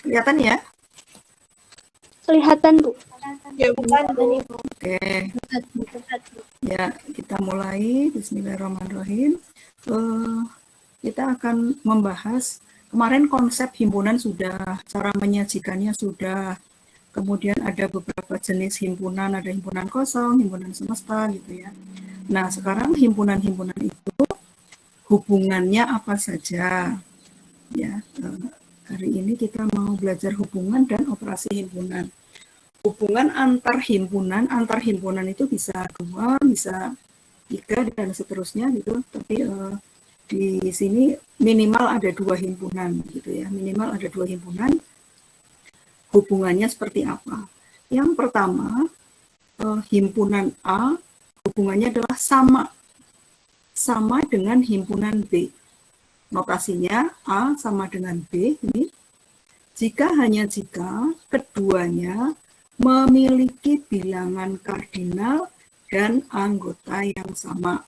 Kelihatan ya? Kelihatan, Bu. Ya, Bu. Oke. Ya, kita mulai. Bismillahirrahmanirrahim. Kita akan membahas, kemarin konsep himpunan sudah, cara menyajikannya sudah, kemudian ada beberapa jenis himpunan, ada himpunan kosong, himpunan semesta gitu ya. Nah, sekarang himpunan-himpunan itu hubungannya apa saja? Ya, hari ini kita mau belajar hubungan dan operasi himpunan. Hubungan antar himpunan itu bisa 2, bisa 3 dan seterusnya gitu. Tapi di sini minimal ada 2 himpunan gitu ya. Minimal ada 2 himpunan. Hubungannya seperti apa? Yang pertama, himpunan A hubungannya adalah sama dengan himpunan B. Notasinya A sama dengan B ini hanya jika keduanya memiliki bilangan kardinal dan anggota yang sama.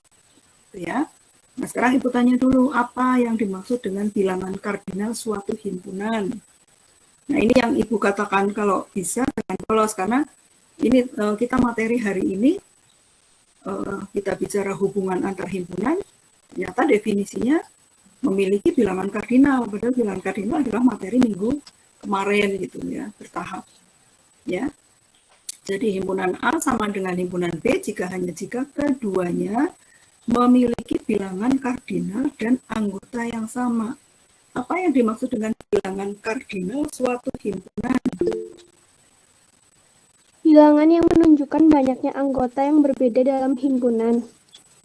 Ya. Nah, sekarang Ibu tanya dulu, apa yang dimaksud dengan bilangan kardinal suatu himpunan? Nah, ini yang Ibu katakan kalau bisa jangan bolos, karena ini kita materi hari ini kita bicara hubungan antar himpunan, ternyata definisinya memiliki bilangan kardinal, padahal bilangan kardinal adalah materi minggu kemarin gitu ya, bertahap. Ya. Jadi himpunan A sama dengan himpunan B hanya jika keduanya memiliki bilangan kardinal dan anggota yang sama. Apa yang dimaksud dengan bilangan kardinal suatu himpunan? Bilangan yang menunjukkan banyaknya anggota yang berbeda dalam himpunan.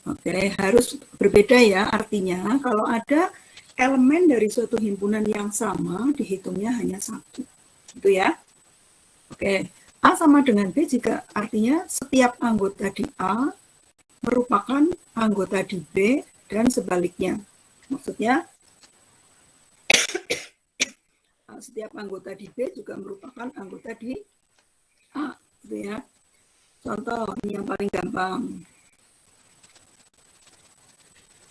Oke, harus berbeda ya. Artinya kalau ada elemen dari suatu himpunan yang sama, dihitungnya hanya 1. Gitu ya. Oke, A sama dengan B jika artinya setiap anggota di A merupakan anggota di B dan sebaliknya. Maksudnya setiap anggota di B juga merupakan anggota di A, gitu ya. Contoh ini yang paling gampang.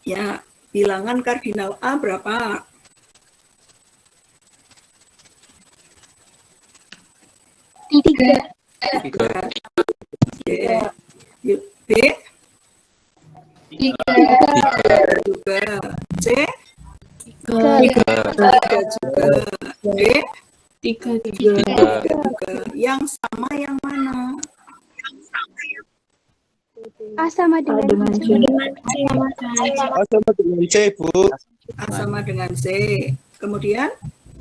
Ya, bilangan kardinal A berapa? 3. 3. B? 3 juga. C? 3 juga. D? 3 juga. Yang sama yang mana? A sama dengan C. A sama dengan C, Bu. A sama dengan C. Kemudian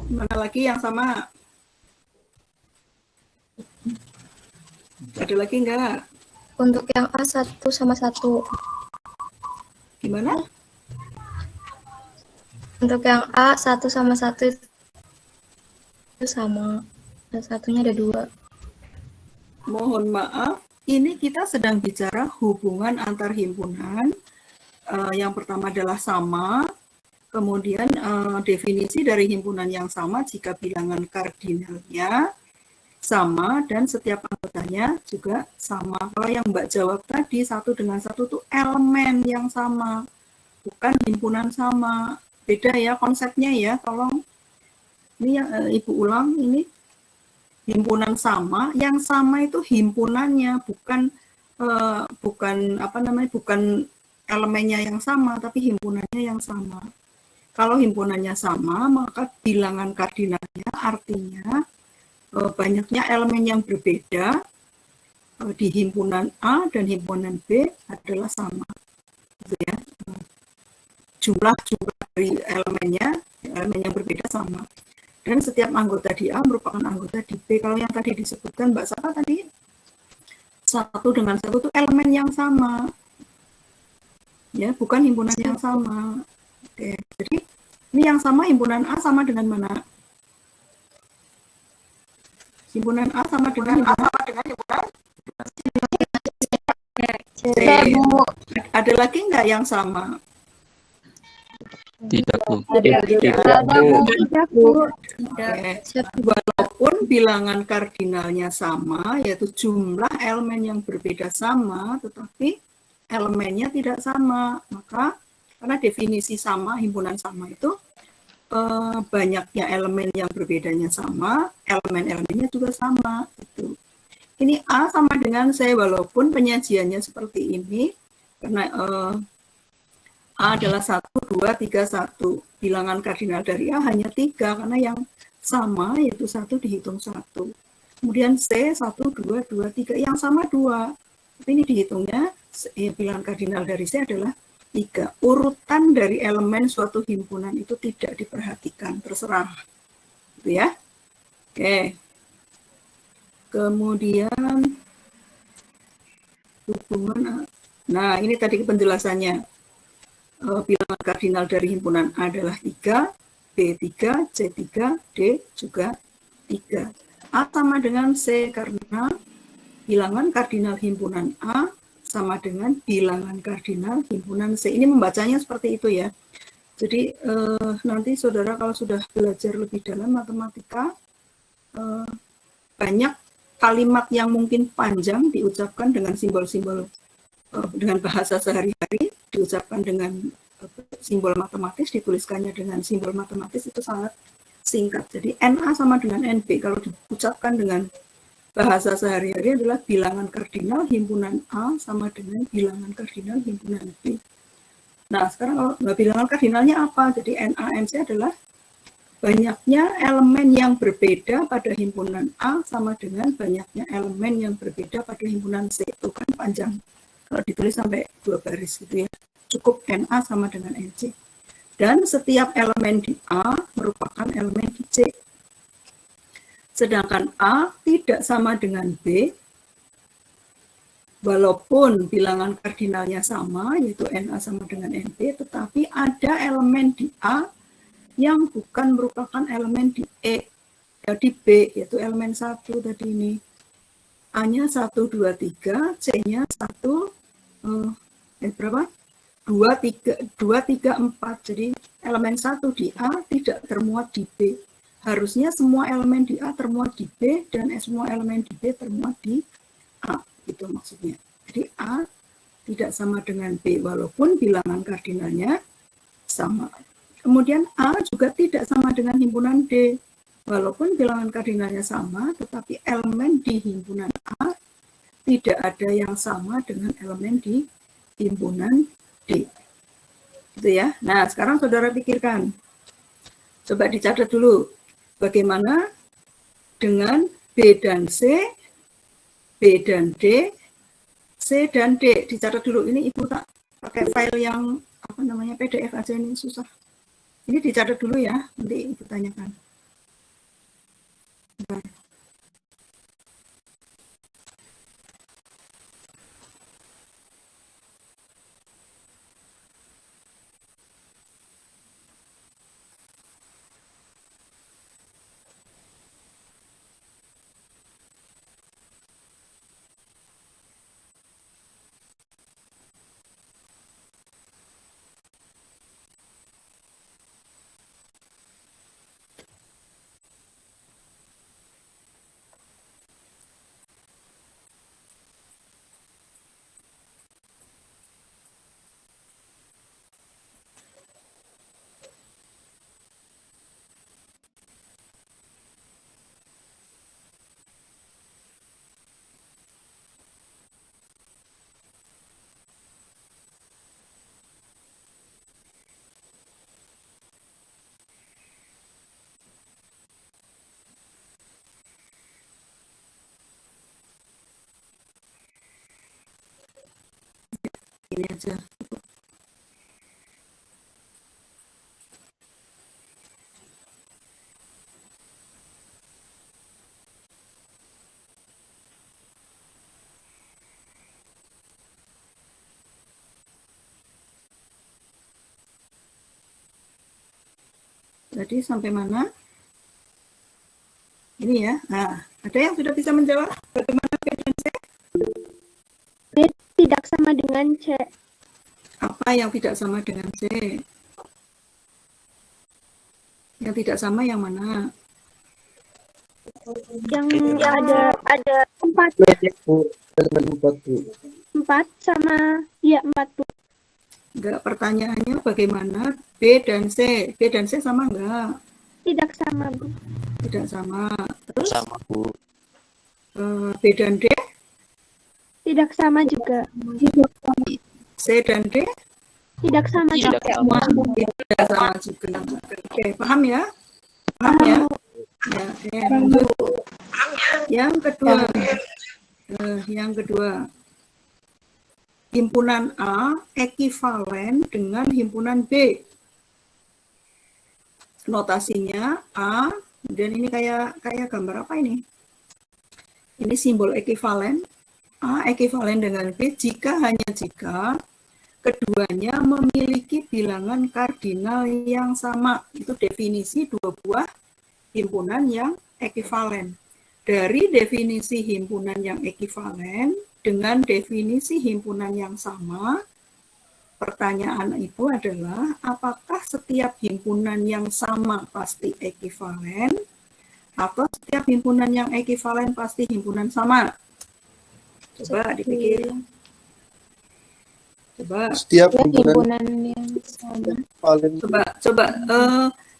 mana lagi yang sama? Ada lagi enggak? Untuk yang A 1 sama 1. Gimana? Untuk yang A 1 sama 1 itu sama. Dan satunya ada 2. Mohon maaf, ini kita sedang bicara hubungan antar himpunan. Yang pertama adalah sama. Kemudian definisi dari himpunan yang sama jika bilangan kardinalnya sama dan setiap anggotanya juga sama. Kalau yang Mbak jawab tadi 1 dengan 1 itu elemen yang sama, bukan himpunan sama. Beda ya konsepnya ya, tolong. Ini yang Ibu ulang, ini himpunan sama, yang sama itu himpunannya, bukan bukan elemennya yang sama, tapi himpunannya yang sama. Kalau himpunannya sama, maka bilangan kardinalnya artinya banyaknya elemen yang berbeda di himpunan A dan himpunan B adalah sama. Gitu ya. Jumlah dari elemen yang berbeda sama. Dan setiap anggota di A merupakan anggota di B. Kalau yang tadi disebutkan Mbak Saka tadi, 1 dengan 1 itu elemen yang sama. Ya, bukan himpunan yang sama. Oke, jadi ini yang sama himpunan A sama dengan mana? Himpunan A sama dengan himpunan C. Ada lagi nggak yang sama? Tidak, Bu. Tidak, Bu. Oke. Walaupun bilangan kardinalnya sama, yaitu jumlah elemen yang berbeda sama, tetapi elemennya tidak sama. Maka karena definisi sama, himpunan sama itu banyaknya elemen yang berbedanya sama, elemen-elemennya juga sama. Gitu. Ini A sama dengan C, walaupun penyajiannya seperti ini, karena A adalah 1, 2, 3, 1. Bilangan kardinal dari A hanya 3, karena yang sama yaitu 1 dihitung 1. Kemudian C, 1, 2, 2, 3, yang sama 2. Tapi ini dihitungnya, bilangan kardinal dari C adalah 3. Urutan dari elemen suatu himpunan itu tidak diperhatikan, terserah. Gitu ya. Oke. Kemudian hubungan. Nah, ini tadi penjelasannya. Bilangan kardinal dari himpunan A adalah 3, B 3, C 3, D juga 3. A sama dengan C karena bilangan kardinal himpunan A sama dengan bilangan kardinal himpunan C. Ini membacanya seperti itu ya. Jadi nanti saudara kalau sudah belajar lebih dalam matematika, banyak kalimat yang mungkin panjang diucapkan dengan simbol-simbol, dengan bahasa sehari-hari, diucapkan dengan simbol matematis, dituliskannya dengan simbol matematis, itu sangat singkat. Jadi NA sama dengan NB, kalau diucapkan dengan bahasa sehari-hari adalah bilangan kardinal himpunan A sama dengan bilangan kardinal himpunan B. Nah, sekarang kalau bilangan kardinalnya apa? Jadi NA-MC adalah banyaknya elemen yang berbeda pada himpunan A sama dengan banyaknya elemen yang berbeda pada himpunan C. Itu kan panjang. Kalau ditulis sampai 2 baris gitu ya. Cukup NA sama dengan NC. Dan setiap elemen di A merupakan elemen di C. Sedangkan A tidak sama dengan B, walaupun bilangan kardinalnya sama, yaitu NA sama dengan NB, tetapi ada elemen di A yang bukan merupakan elemen di E, di B, yaitu elemen 1 tadi ini. A-nya 1, 2, 3, C-nya 1, berapa? 2, 3, 4. Jadi elemen 1 di A tidak termuat di B. Harusnya semua elemen di A termuat di B dan semua elemen di B termuat di A. Itu maksudnya. Jadi A tidak sama dengan B walaupun bilangan kardinalnya sama. Kemudian A juga tidak sama dengan himpunan D walaupun bilangan kardinalnya sama, tetapi elemen di himpunan A tidak ada yang sama dengan elemen di himpunan D. Gitu ya. Nah, sekarang saudara pikirkan. Coba dicatat dulu. Bagaimana dengan B dan C, B dan D, C dan D. Dicatat dulu. Ini Ibu tak pakai file yang PDF aja, ini susah. Ini dicatat dulu ya, nanti Ibu tanyakan. Bentar. Ini aja. Jadi sampai mana? Ini ya. Nah, ada yang sudah bisa menjawab bagaimana B dan C? B tidak sama dengan C. Apa yang tidak sama dengan C? Yang tidak sama yang mana? Yang ada 4. Bu, elemen 4, Bu. 4 sama, ya 4, Bu. Enggak, pertanyaannya bagaimana B dan C? B dan C sama enggak? Tidak sama, Bu. Tidak sama. Terus Sama, Bu. B dan D? Tidak sama juga. C dan D? Tidak sama juga. Tidak sama juga. Oke, paham ya? Paham ya? Ya, oke. Lanjut. Yang kedua. Yang kedua. Himpunan A ekivalen dengan himpunan B. Notasinya A, dan ini kayak gambar apa ini? Ini simbol ekivalen. A ekivalen dengan B hanya jika keduanya memiliki bilangan kardinal yang sama. Itu definisi dua buah himpunan yang ekivalen. Dari definisi himpunan yang ekivalen dengan definisi himpunan yang sama, pertanyaan itu adalah apakah setiap himpunan yang sama pasti ekivalen atau setiap himpunan yang ekivalen pasti himpunan sama? Coba dipikir. Coba. Setiap himpunan yang sama. Coba.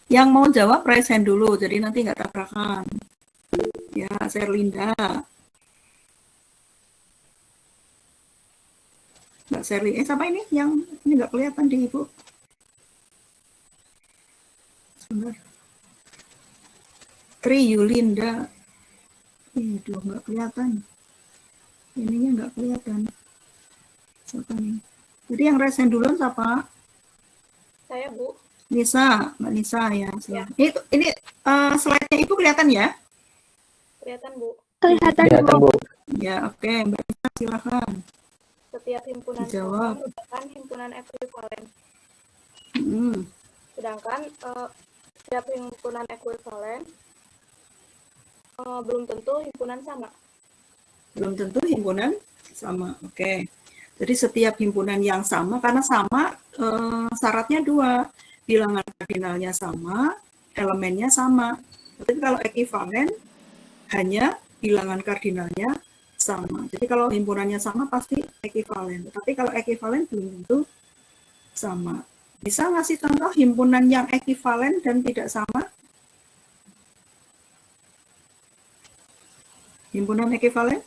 Yang mau jawab raise hand dulu, jadi nanti nggak tabrakan. Ya, Serlinda. Mbak Serli, siapa ini? Yang ini nggak kelihatan di Ibu. Sebentar. Tri Yulinda. Itu nggak kelihatan. Ininya nggak kelihatan. Siapa nih? Jadi yang resen duluan siapa? Saya, Bu. Nisa, Mbak Nisa ya. Ini slide-nya Ibu kelihatan ya? Kelihatan, Bu. Kelihatan, Bu. Ya, oke. Mbak Nisa silakan. Setiap himpunan Dijawab. sama merupakan himpunan ekuivalen. Sedangkan setiap himpunan ekuivalen belum tentu himpunan sama. Belum tentu himpunan sama. Oke. Jadi setiap himpunan yang sama, karena sama syaratnya dua. Bilangan kardinalnya sama, elemennya sama. Tapi kalau ekivalen, hanya bilangan kardinalnya sama. Jadi kalau himpunannya sama pasti ekivalen. Tapi kalau ekivalen belum tentu sama. Bisa ngasih contoh himpunan yang ekivalen dan tidak sama? Himpunan ekivalen?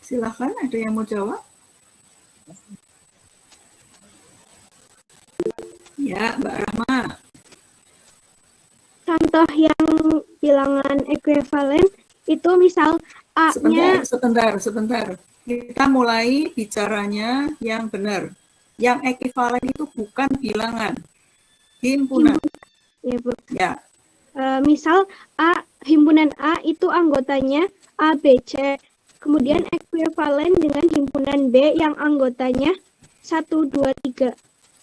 Silahkan, ada yang mau jawab? Ya, Mbak Rahma. Contoh yang bilangan ekuivalen itu misal A-nya... Sebentar. Kita mulai bicaranya yang benar. Yang ekivalen itu bukan bilangan, himpunan. Ya, Bu. Ya. Misal himpunan A itu anggotanya A, B, C. Kemudian ekuivalen dengan himpunan B yang anggotanya 1, 2, 3.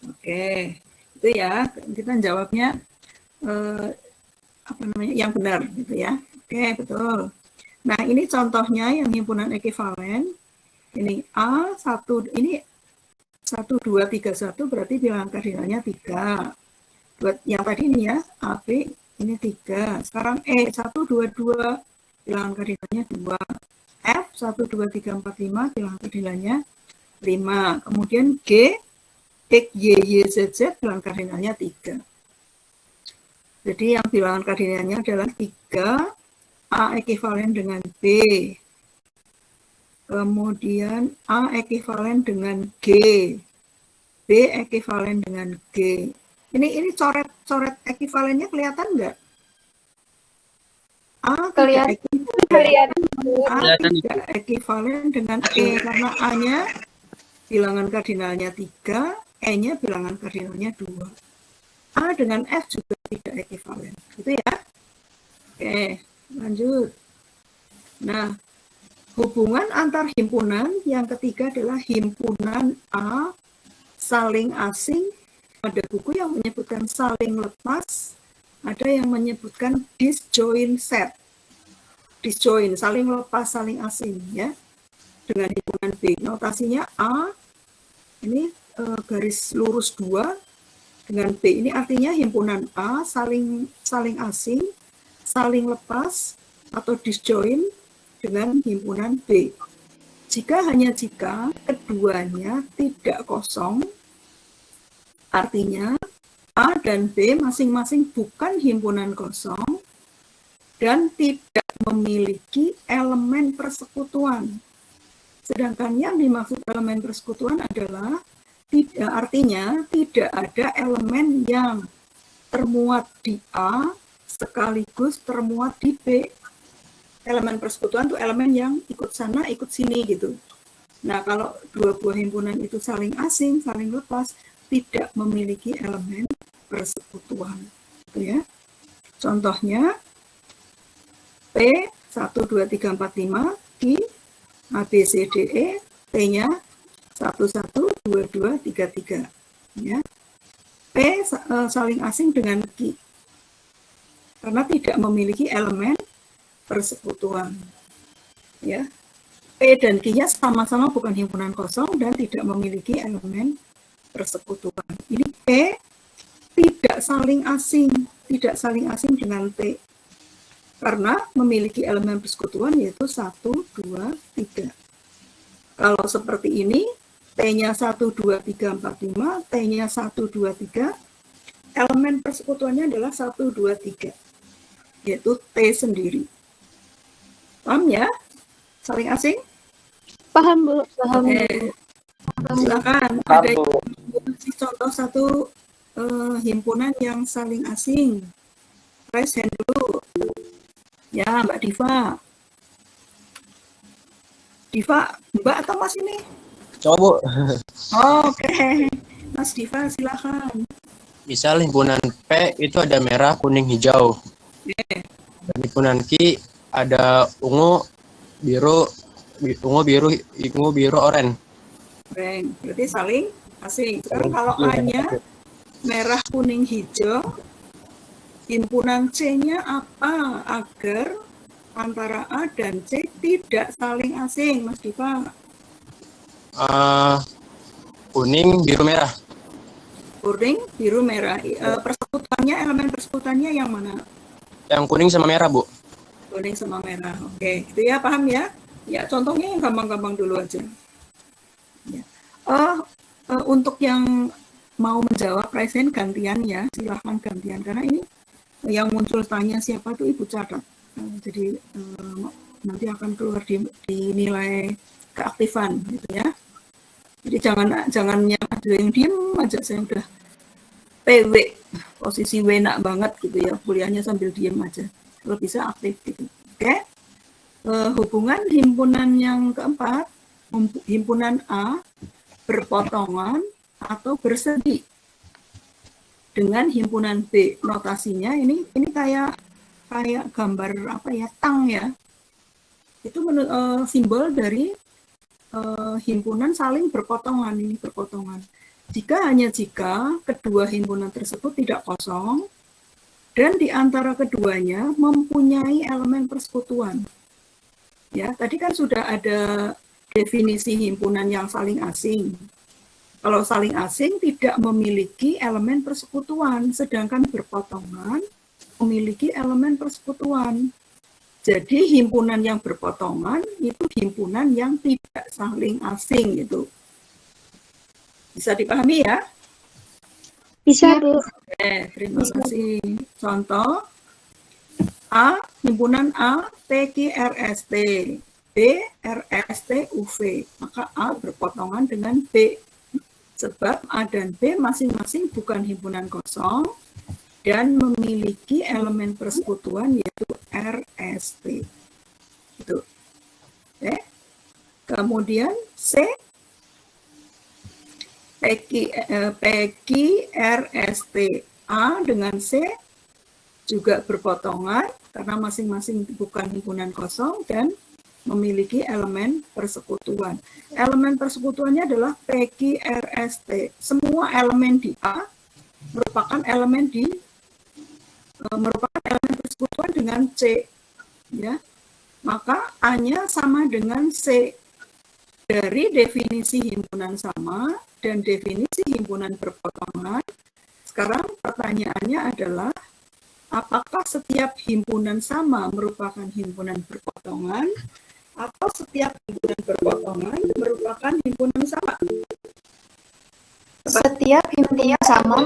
Oke. Itu ya, kita jawabnya yang benar gitu ya. Oke, betul. Nah, ini contohnya yang himpunan ekivalen. Ini A1, ini 1, 2, 3, 1 berarti bilangan kardinalnya 3. Yang tadi ini ya, AB ini 3. Sekarang E 1, 2, 2 bilangan kardinalnya 2. F 1, 2, 3, 4, 5 bilangan kardinalnya 5. Kemudian G, X, Y, Y, Z, Z bilangan kardinalnya 3. Jadi yang bilangan kardinalnya adalah 3, A ekivalen dengan B. Kemudian A ekivalen dengan G. B ekivalen dengan G. Ini coret ekivalennya kelihatan nggak? A tidak ekivalen dengan E karena A-nya bilangan kardinalnya 3, E-nya bilangan kardinalnya 2. A dengan F juga tidak ekivalen. Gitu ya. Oke, lanjut. Nah, hubungan antar himpunan yang ketiga adalah himpunan A saling asing. Ada buku yang menyebutkan saling lepas, ada yang menyebutkan disjoint set. Disjoint, saling lepas, saling asing ya. Dengan himpunan B. Notasinya A, ini garis lurus 2 dengan B. Ini artinya himpunan A saling asing, saling lepas atau disjoint dengan himpunan B. hanya jika keduanya tidak kosong, artinya A dan B masing-masing bukan himpunan kosong dan tidak memiliki elemen persekutuan. Sedangkan yang dimaksud elemen persekutuan adalah artinya tidak ada elemen yang termuat di A sekaligus termuat di B. Elemen persekutuan itu elemen yang ikut sana, ikut sini gitu. Nah, kalau dua buah himpunan itu saling asing, saling lepas, tidak memiliki elemen persekutuan. Gitu ya. Contohnya P 1, 2, 3, 4, 5 Q A, B, C, D, E, T-nya 1, 1, 2, 2, 3, 3. Ya. P saling asing dengan Q karena tidak memiliki elemen persekutuan. Ya. P dan Q-nya sama-sama bukan himpunan kosong dan tidak memiliki elemen persekutuan. Ini P tidak saling asing dengan T karena memiliki elemen persekutuan yaitu 1, 2, 3. Kalau seperti ini, T-nya 1, 2, 3, 4, 5, T-nya 1, 2, 3, elemen persekutuannya adalah 1, 2, 3, yaitu T sendiri. Paham ya? Saling asing? Paham, Bu. Paham. Silakan. Ada contoh satu himpunan yang saling asing. Raise hand dulu. Ya, Mbak Diva. Diva, Mbak atau Mas ini? Coba. Oke. Mas Diva, silakan. Misal himpunan P itu ada merah, kuning, hijau. Dan himpunan Q ada ungu, biru, oranye. Berarti saling asing. Sekarang kalau A-nya merah, kuning, hijau, himpunan C-nya apa agar antara A dan C tidak saling asing, Mas Diva? Kuning, biru, merah. Kuning, biru, merah. Persekutuannya, elemen persekutuannya yang mana? Yang kuning sama merah, Bu. Kuning sama merah. Oke, itu ya, paham ya? Ya, contohnya yang gampang-gampang dulu aja. Ya. Untuk yang mau menjawab present gantian ya, silahkan gantian. Karena ini yang muncul tanya siapa tuh Ibu catat. Jadi nanti akan keluar di nilai keaktifan gitu ya. Jadi jangan yang ada yang diem aja, saya udah PW, posisi W enak banget gitu ya, kuliahnya sambil diem aja. Kalau bisa aktif gitu. Oke. Hubungan himpunan yang keempat, himpunan A berpotongan atau bersegi dengan himpunan B. Notasinya ini kayak gambar apa ya, tang ya. Itu simbol dari himpunan saling berpotongan, ini berpotongan. Hanya jika kedua himpunan tersebut tidak kosong dan di antara keduanya mempunyai elemen persekutuan. Ya, tadi kan sudah ada definisi himpunan yang saling asing. Kalau saling asing tidak memiliki elemen persekutuan, sedangkan berpotongan memiliki elemen persekutuan. Jadi himpunan yang berpotongan itu himpunan yang tidak saling asing itu. Bisa dipahami ya? Bisa, Bu. Oke, terima kasih. Contoh A, himpunan A, PQRST, B, RST, UV. Maka A berpotongan dengan B. Sebab A dan B masing-masing bukan himpunan kosong dan memiliki elemen persekutuan yaitu RST. Itu. Oke. Kemudian C, PQRST, A dengan C juga berpotongan karena masing-masing bukan himpunan kosong dan memiliki elemen persekutuan. Elemen persekutuannya adalah PQRST. Semua elemen di A merupakan elemen persekutuan dengan C. Ya. Maka A-nya sama dengan C. Dari definisi himpunan sama dan definisi himpunan berpotongan, sekarang pertanyaannya adalah apakah setiap himpunan sama merupakan himpunan berpotongan atau setiap himpunan berpotongan merupakan himpunan sama? Setiap himpunan sama.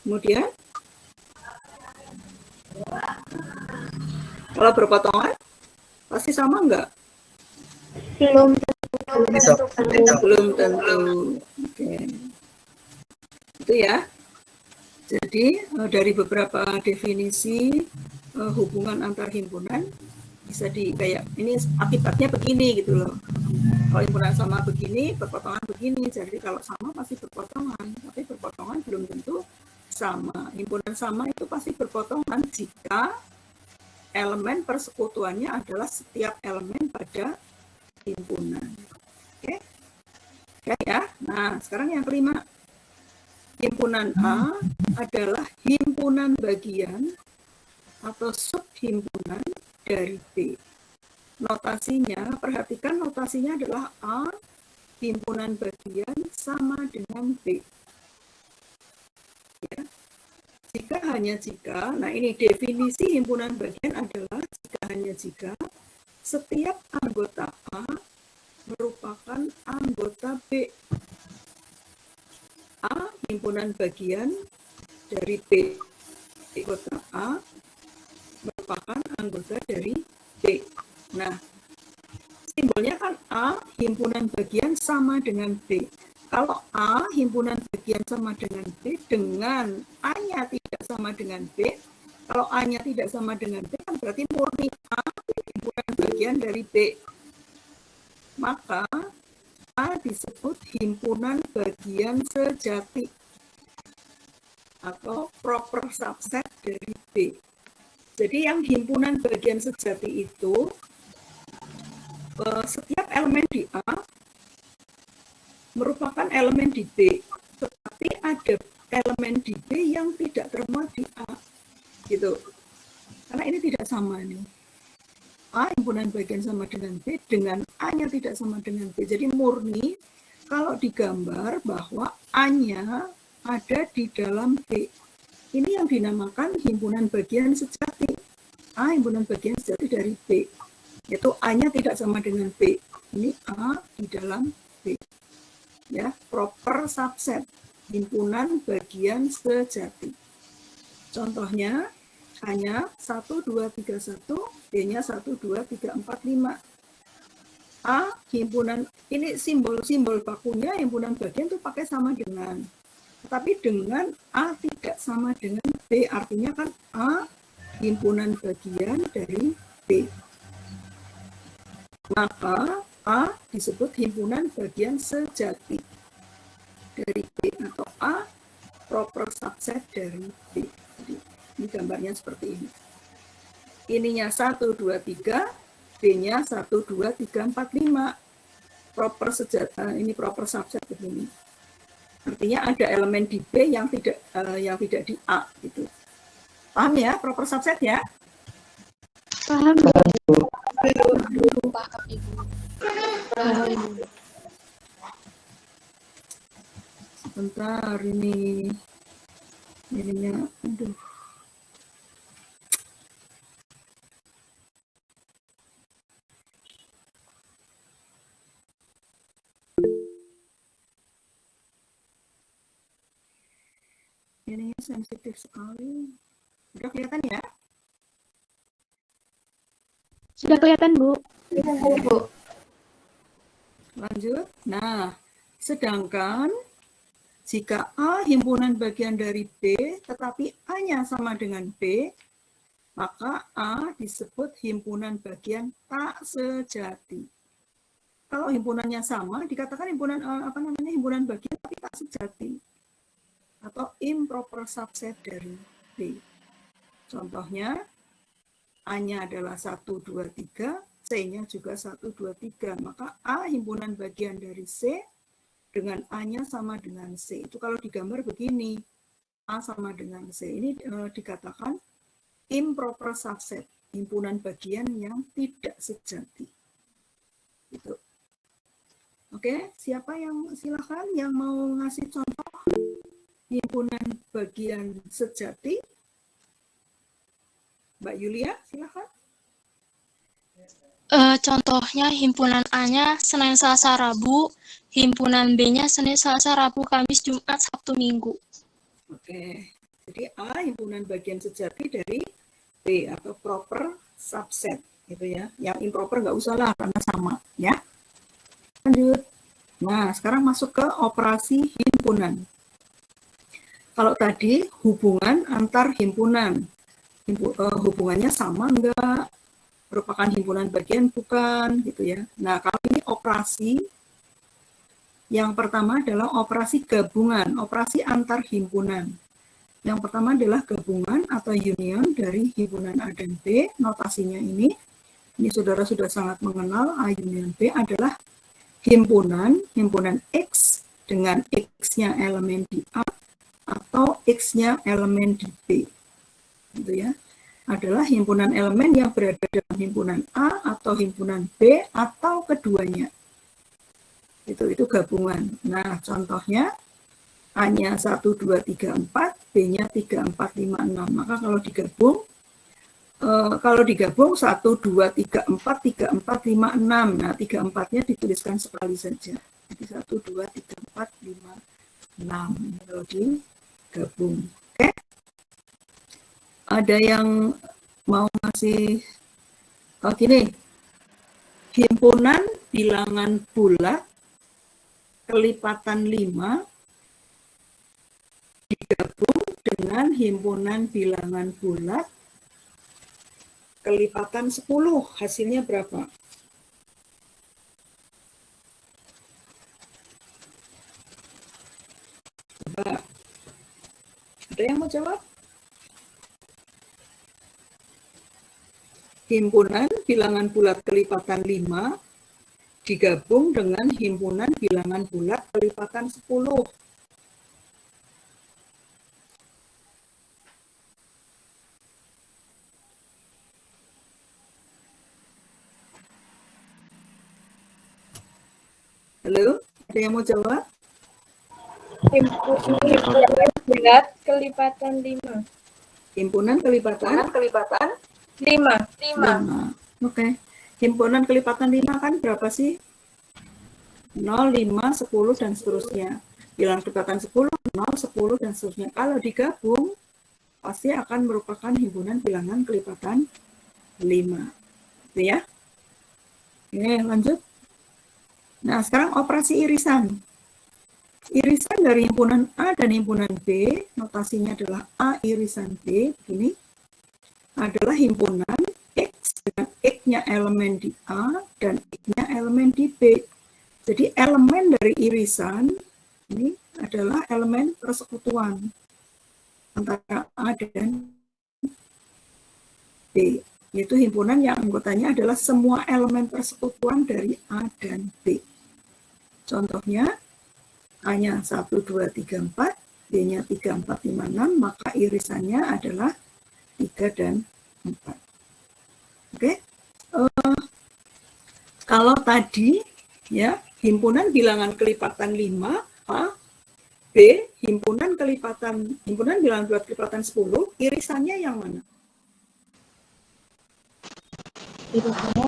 Kemudian, kalau berpotongan, pasti sama enggak? Belum Belum tentu. Oke. Itu ya. Jadi dari beberapa definisi hubungan antar himpunan bisa kayak ini akibatnya begini gitu loh. Kalau himpunan sama begini, berpotongan begini. Jadi kalau sama pasti berpotongan, tapi berpotongan belum tentu sama. Himpunan sama itu pasti berpotongan jika elemen persekutuannya adalah setiap elemen pada himpunan. Oke. Oke ya. Nah, sekarang yang kelima. Himpunan A adalah himpunan bagian atau subhimpunan dari B. Notasinya, perhatikan notasinya adalah A himpunan bagian sama dengan B. Ya. Jika, nah ini definisi himpunan bagian adalah jika setiap anggota A merupakan anggota B. A himpunan bagian dari B. Anggota A merupakan anggota dari B. Nah, simbolnya kan A himpunan bagian sama dengan B. Kalau A himpunan bagian sama dengan B dengan A-nya tidak sama dengan B, kalau A-nya tidak sama dengan B kan berarti murni A himpunan bagian dari B. Maka A disebut himpunan bagian sejati atau proper subset dari B. Jadi yang himpunan bagian sejati itu setiap elemen di A merupakan elemen di B, tetapi ada elemen di B yang tidak termuat di A, gitu. Karena ini tidak sama nih. A himpunan bagian sama dengan B dengan A-nya tidak sama dengan B. Jadi murni kalau digambar bahwa A-nya ada di dalam B. Ini yang dinamakan himpunan bagian sejati. A himpunan bagian sejati dari B. Yaitu A-nya tidak sama dengan B. Ini A di dalam B. Ya, proper subset. Himpunan bagian sejati. Contohnya, A-nya 1, 2, 3, 1, B-nya 1, 2, 3, 4, 5. A himpunan, ini simbol-simbol bakunya himpunan bagian itu pakai sama dengan. Tapi dengan A tidak sama dengan B, artinya kan A himpunan bagian dari B. Maka A disebut himpunan bagian sejati dari B atau A proper subset dari B. Jadi, ini gambarnya seperti ini. Ininya 1, 2, 3, B-nya 1, 2, 3, 4, 5. Proper sejati, ini proper subset begini. Artinya ada elemen di B yang tidak di A gitu. Paham ya proper subset ya? paham. Sebentar ininya aduh. Ininya sensitif sekali. Udah kelihatan ya? Sudah kelihatan, Bu. Lanjut. Nah, sedangkan jika A himpunan bagian dari B, tetapi A-nya sama dengan B, maka A disebut himpunan bagian tak sejati. Kalau himpunannya sama, dikatakan himpunan bagian tapi tak sejati. Atau improper subset dari B. Contohnya, A-nya adalah 1, 2, 3, C-nya juga 1, 2, 3. Maka A himpunan bagian dari C dengan A-nya sama dengan C. Itu kalau digambar begini, A sama dengan C. Ini dikatakan improper subset, himpunan bagian yang tidak sejati. Gitu. Oke, siapa yang silakan yang mau ngasih contoh himpunan bagian sejati? Mbak Yulia, silakan. Contohnya himpunan A-nya Senin, Selasa, Rabu, himpunan B-nya Senin, Selasa, Rabu, Kamis, Jumat, Sabtu, Minggu. Oke, jadi A himpunan bagian sejati dari B atau proper subset, gitu ya. Yang improper nggak usah lah karena sama, ya. Lanjut. Nah, sekarang masuk ke operasi himpunan. Kalau tadi hubungan antar himpunan, hubungannya sama enggak? Merupakan himpunan bagian bukan, gitu ya. Nah, kalau ini operasi, yang pertama adalah operasi gabungan, operasi antar himpunan. Yang pertama adalah gabungan atau union dari himpunan A dan B. Notasinya ini saudara sudah sangat mengenal. A union B adalah himpunan X dengan X-nya elemen di A atau X-nya elemen di B. Gitu ya. Adalah himpunan elemen yang berada dalam himpunan A atau himpunan B atau keduanya. Itu gabungan. Nah, contohnya A-nya 1, 2, 3, 4, B-nya 3, 4, 5, 6. Maka kalau digabung 1, 2, 3, 4, 3, 4, 5, 6. Nah, 3, 4-nya dituliskan sekali saja. Jadi 1, 2, 3, 4, 5, 6. Kalau digabung. Oke? Ada yang mau ngasih gini, himpunan bilangan bulat kelipatan 5 digabung dengan himpunan bilangan bulat kelipatan 10, hasilnya berapa? Coba. Ada yang mau jawab? Himpunan bilangan bulat kelipatan 5 digabung dengan himpunan bilangan bulat kelipatan 10. Halo, ada yang mau jawab? Himpunan bulat kelipatan 5. Himpunan kelipatan 5. Oke. Himpunan kelipatan 5 kan berapa sih? 0, 5, 10, dan seterusnya. Bilangan kelipatan 10, 0, 10, dan seterusnya. Kalau digabung, pasti akan merupakan himpunan bilangan kelipatan 5. Itu ya. Oke, lanjut. Nah, sekarang operasi irisan. Irisan dari himpunan A dan himpunan B, notasinya adalah A irisan B, begini. Adalah himpunan X dengan X-nya elemen di A dan X-nya elemen di B. Jadi elemen dari irisan ini adalah elemen persekutuan antara A dan B. Yaitu himpunan yang anggotanya adalah semua elemen persekutuan dari A dan B. Contohnya, A-nya 1, 2, 3, 4, B-nya 3, 4, 5, 6, maka irisannya adalah 3 dan 4. Oke. Kalau tadi ya himpunan bilangan kelipatan 5 A, B, himpunan bilangan bulat kelipatan 10, irisannya yang mana? Irisannya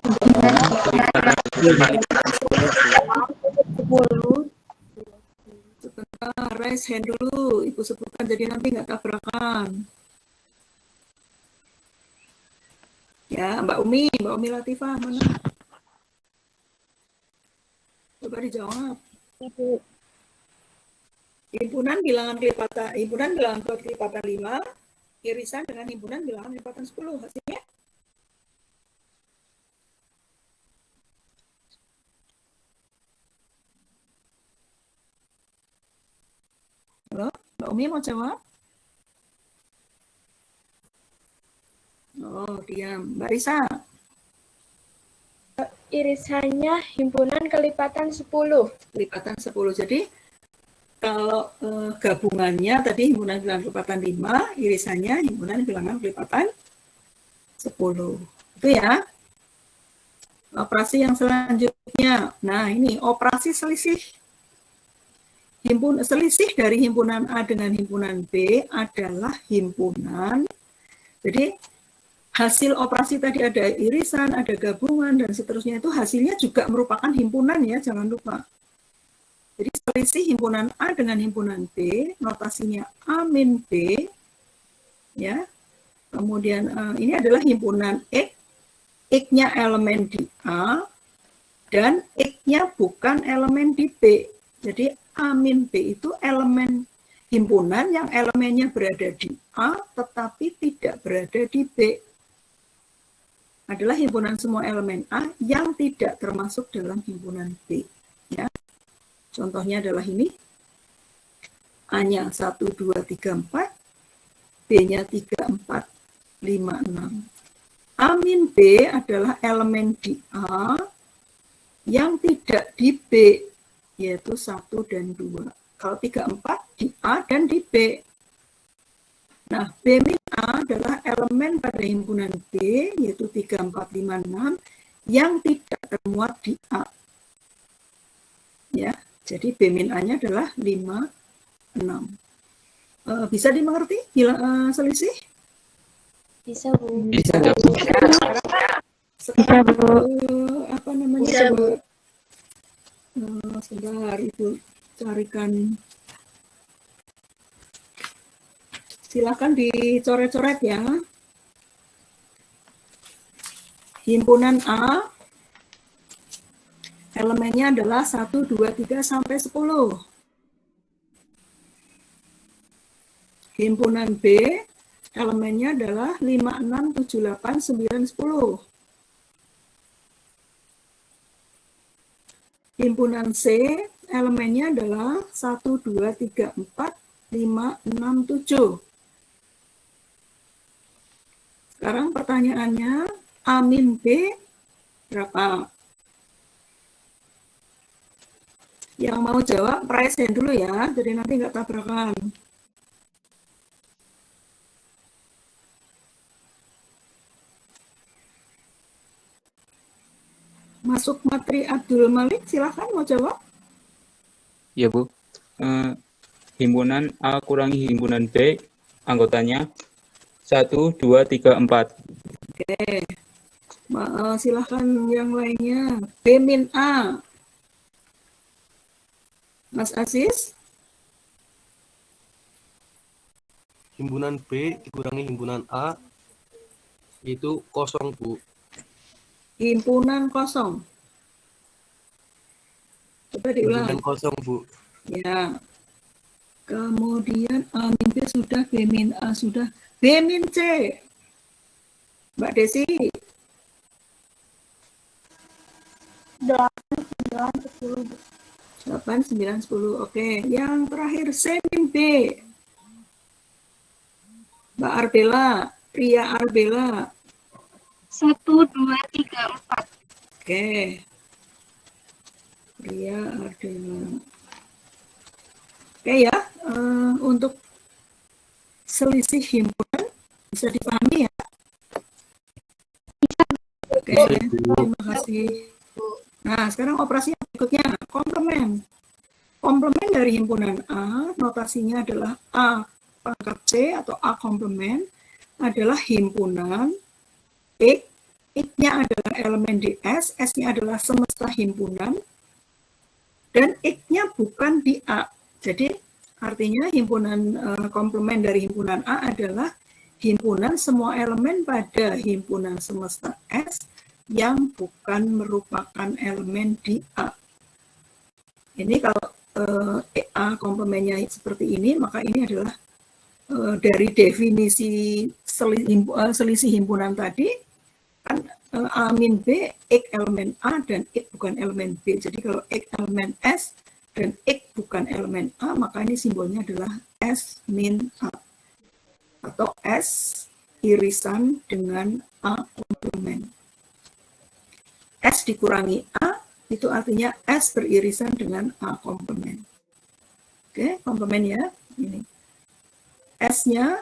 10. Sebentar, raise hand dulu. Ibu sebutkan jadi nanti nggak tabrakan. Ya, Mbak Umi Latifah mana? Coba dijawab. Ibu. Himpunan bilangan bulat kelipatan 5 irisan dengan himpunan bilangan kelipatan 10, hasilnya? Halo, Mbak Umi mau jawab? Oh, diam. Mbak Risa. Irisannya himpunan kelipatan 10. Kelipatan 10. Jadi, kalau gabungannya tadi himpunan bilangan kelipatan 5, irisannya himpunan bilangan kelipatan 10. Itu ya. Operasi yang selanjutnya. Nah, ini operasi selisih. Selisih dari himpunan A dengan himpunan B adalah himpunan. Jadi, hasil operasi tadi ada irisan, ada gabungan, dan seterusnya itu hasilnya juga merupakan himpunan ya, jangan lupa. Jadi selisih himpunan A dengan himpunan B, notasinya A min B, ya. Kemudian ini adalah himpunan X, X-nya elemen di A, dan X-nya bukan elemen di B. Jadi A min B itu elemen himpunan yang elemennya berada di A, tetapi tidak berada di B. Adalah himpunan semua elemen A yang tidak termasuk dalam himpunan B. Ya. Contohnya adalah ini. A-nya 1, 2, 3, 4. B-nya 3, 4, 5, 6. A min B adalah elemen di A yang tidak di B, yaitu 1 dan 2. Kalau 3, 4 di A dan di B. Nah, B min A adalah elemen pada himpunan B, yaitu 3, 4, 5, 6, yang tidak termuat di A. Ya, jadi B min A-nya adalah 5, 6. Bisa dimengerti selisih? Bisa, Bu. Bisa nggak, Bu? Bisa, Bu. Apa namanya? Bisa, Bu. Sebentar, Ibu carikan. Silakan dicoret-coret ya. Himpunan A, elemennya adalah 1, 2, 3, sampai 10. Himpunan B, elemennya adalah 5, 6, 7, 8, 9, 10. Himpunan C, elemennya adalah 1, 2, 3, 4, 5, 6, 7. Sekarang pertanyaannya, A min B berapa? Yang mau jawab, raise hand dulu ya, jadi nanti nggak tabrakan. Masuk materi Abdul Malik, silahkan mau jawab. Ya, Bu. Himpunan A kurangi himpunan B, anggotanya 1, 2, 3, 4. Oke. Silahkan yang lainnya. B min A. Mas Aziz. Himpunan B dikurangi himpunan A itu 0, Bu. Himpunan kosong. Coba diulang. Himpunan 0, Bu. Ya. Kemudian A min B sudah, B min A sudah. B min C. Mbak Desi. 8, 9, 10. 8, 9, 10. Oke. Yang terakhir C min B. Mbak Arbela. Ria Arbela. 1, 2, 3, 4. Oke. Ria Arbela. Oke ya. Untuk selisih himpunan bisa dipahami ya? Oke, terima kasih. Nah, sekarang operasi berikutnya, komplement. Komplement dari himpunan A, notasinya adalah A pangkat C atau A komplement, adalah himpunan X, X-nya adalah elemen di S, S-nya adalah semesta himpunan, dan X-nya bukan di A. Jadi, artinya himpunan komplement dari himpunan A adalah himpunan semua elemen pada himpunan semesta S yang bukan merupakan elemen di A. Ini kalau A komplemennya seperti ini, maka ini adalah dari definisi selisih himpunan tadi, kan A min B, X elemen A dan X bukan elemen B. Jadi kalau X elemen S dan X bukan elemen A, maka ini simbolnya adalah S min A. Atau S irisan dengan A komplement. S dikurangi A, itu artinya S beririsan dengan A komplement. Oke, komplement ya. Ini. S-nya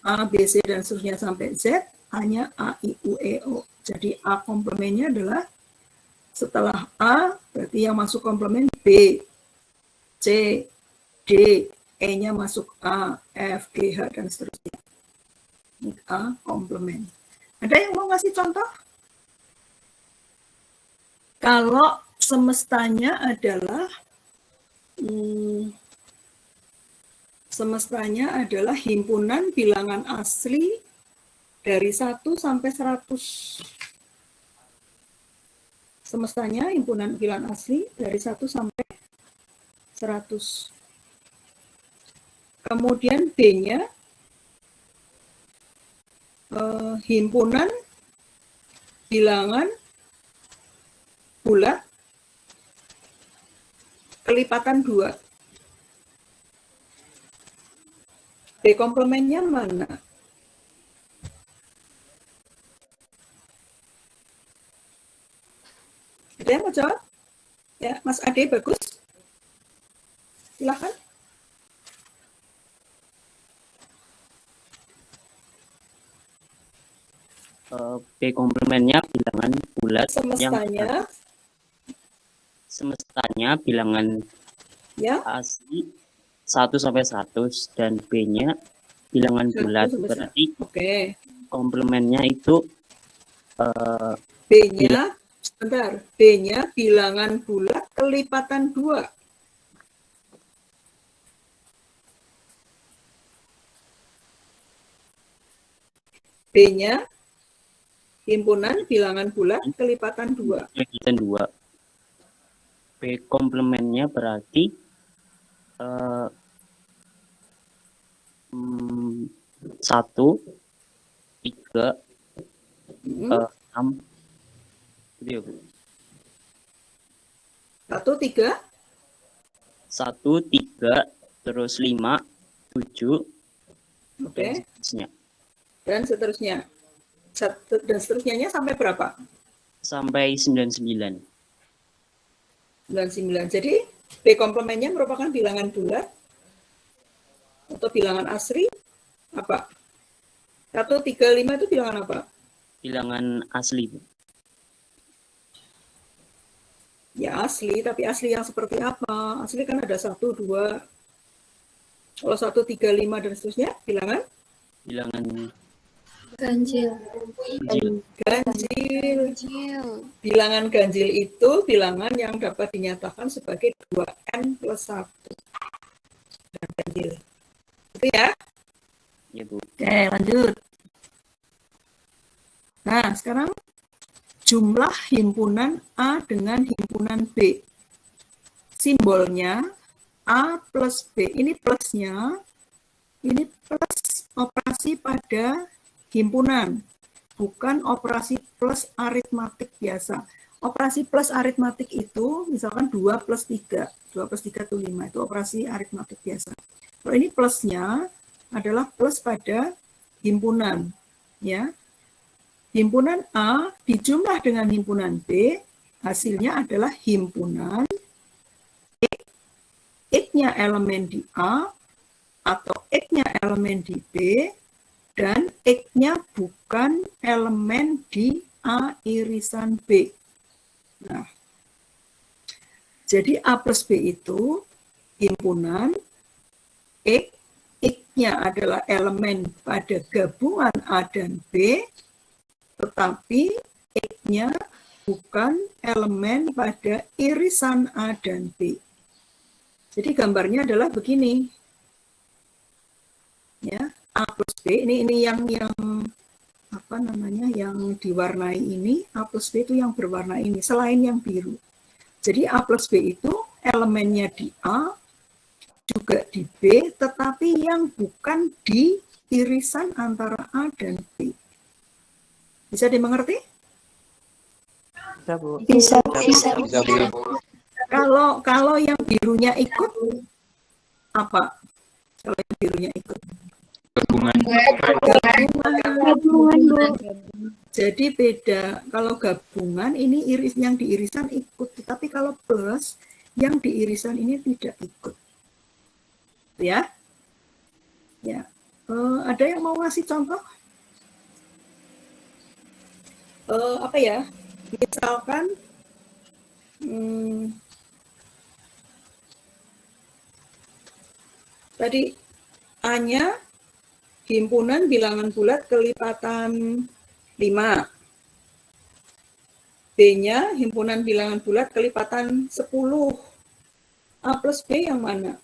A, B, C, dan seterusnya sampai Z, A-nya A, I, U, E, O. Jadi A komplementnya adalah setelah A, berarti yang masuk komplement B, C, D, E-nya masuk A, F, G, H, dan seterusnya. Ini A komplement. Ada yang mau ngasih contoh? Kalau semestanya adalah himpunan bilangan asli dari 1 sampai 100. Semestanya himpunan bilangan asli dari 1 sampai 100. Kemudian B-nya himpunan bilangan bulat kelipatan 2. B komplemennya mana? Ada yang mau jawab? Ya, Mas Ade bagus. Silakan. B komplemennya bilangan bulat semestanya bilangan ya asli 1 sampai 100 dan B-nya bilangan bulat. Berarti komplemennya itu B-nya B-nya bilangan bulat kelipatan 2. B-nya himpunan bilangan bulat kelipatan 2. Kelipatan 2. B komplemennya berarti 1, 3, 6. Gitu ya, Bu. 1, 3. 1, 3, terus 5, 7. Oke. Dan seterusnya. Dan seterusnya sampai berapa? Sampai 99. 99. Jadi B komplemennya merupakan bilangan bulat atau bilangan asli apa? 1, 3, 5 itu bilangan apa? Bilangan asli, Bu. Ya asli, tapi asli yang seperti apa? Asli kan ada 1, 2. Kalau 1, 3, 5 dan seterusnya bilangan? Ganjil. Bilangan ganjil itu bilangan yang dapat dinyatakan sebagai 2n plus 1. Dan ganjil. Itu ya? Ya, Bu. Oke, lanjut. Nah, sekarang jumlah himpunan A dengan himpunan B. Simbolnya A plus B. Ini plusnya, ini plus operasi pada himpunan, bukan operasi plus aritmatik biasa. Operasi plus aritmatik itu misalkan 2 plus 3. 2 plus 3 itu 5. Itu operasi aritmatik biasa. Kalau ini plusnya adalah plus pada himpunan. Ya. Himpunan A dijumlah dengan himpunan B, hasilnya adalah himpunan X-nya elemen di A atau X-nya elemen di B, dan X-nya bukan elemen di A irisan B. Nah, jadi A plus B itu himpunan X, X-nya adalah elemen pada gabungan A dan B, tetapi X-nya bukan elemen pada irisan A dan B. Jadi gambarnya adalah begini. Ya. A plus B ini yang apa namanya yang diwarnai ini, A plus B itu yang berwarna ini selain yang biru. Jadi A plus B itu elemennya di A juga di B, tetapi yang bukan di irisan antara A dan B. Bisa dimengerti? Bisa, Bu. Bisa. Kalau yang birunya ikut apa? Kalau yang birunya ikut Gabungan. Jadi beda. Kalau gabungan ini iris yang di irisan ikut, tapi kalau plus yang di irisan ini tidak ikut. Ya. Ya. Ada yang mau ngasih contoh? Apa ya? Misalkan tadi A-nya himpunan bilangan bulat kelipatan 5. B-nya himpunan bilangan bulat kelipatan 10. A plus B yang mana?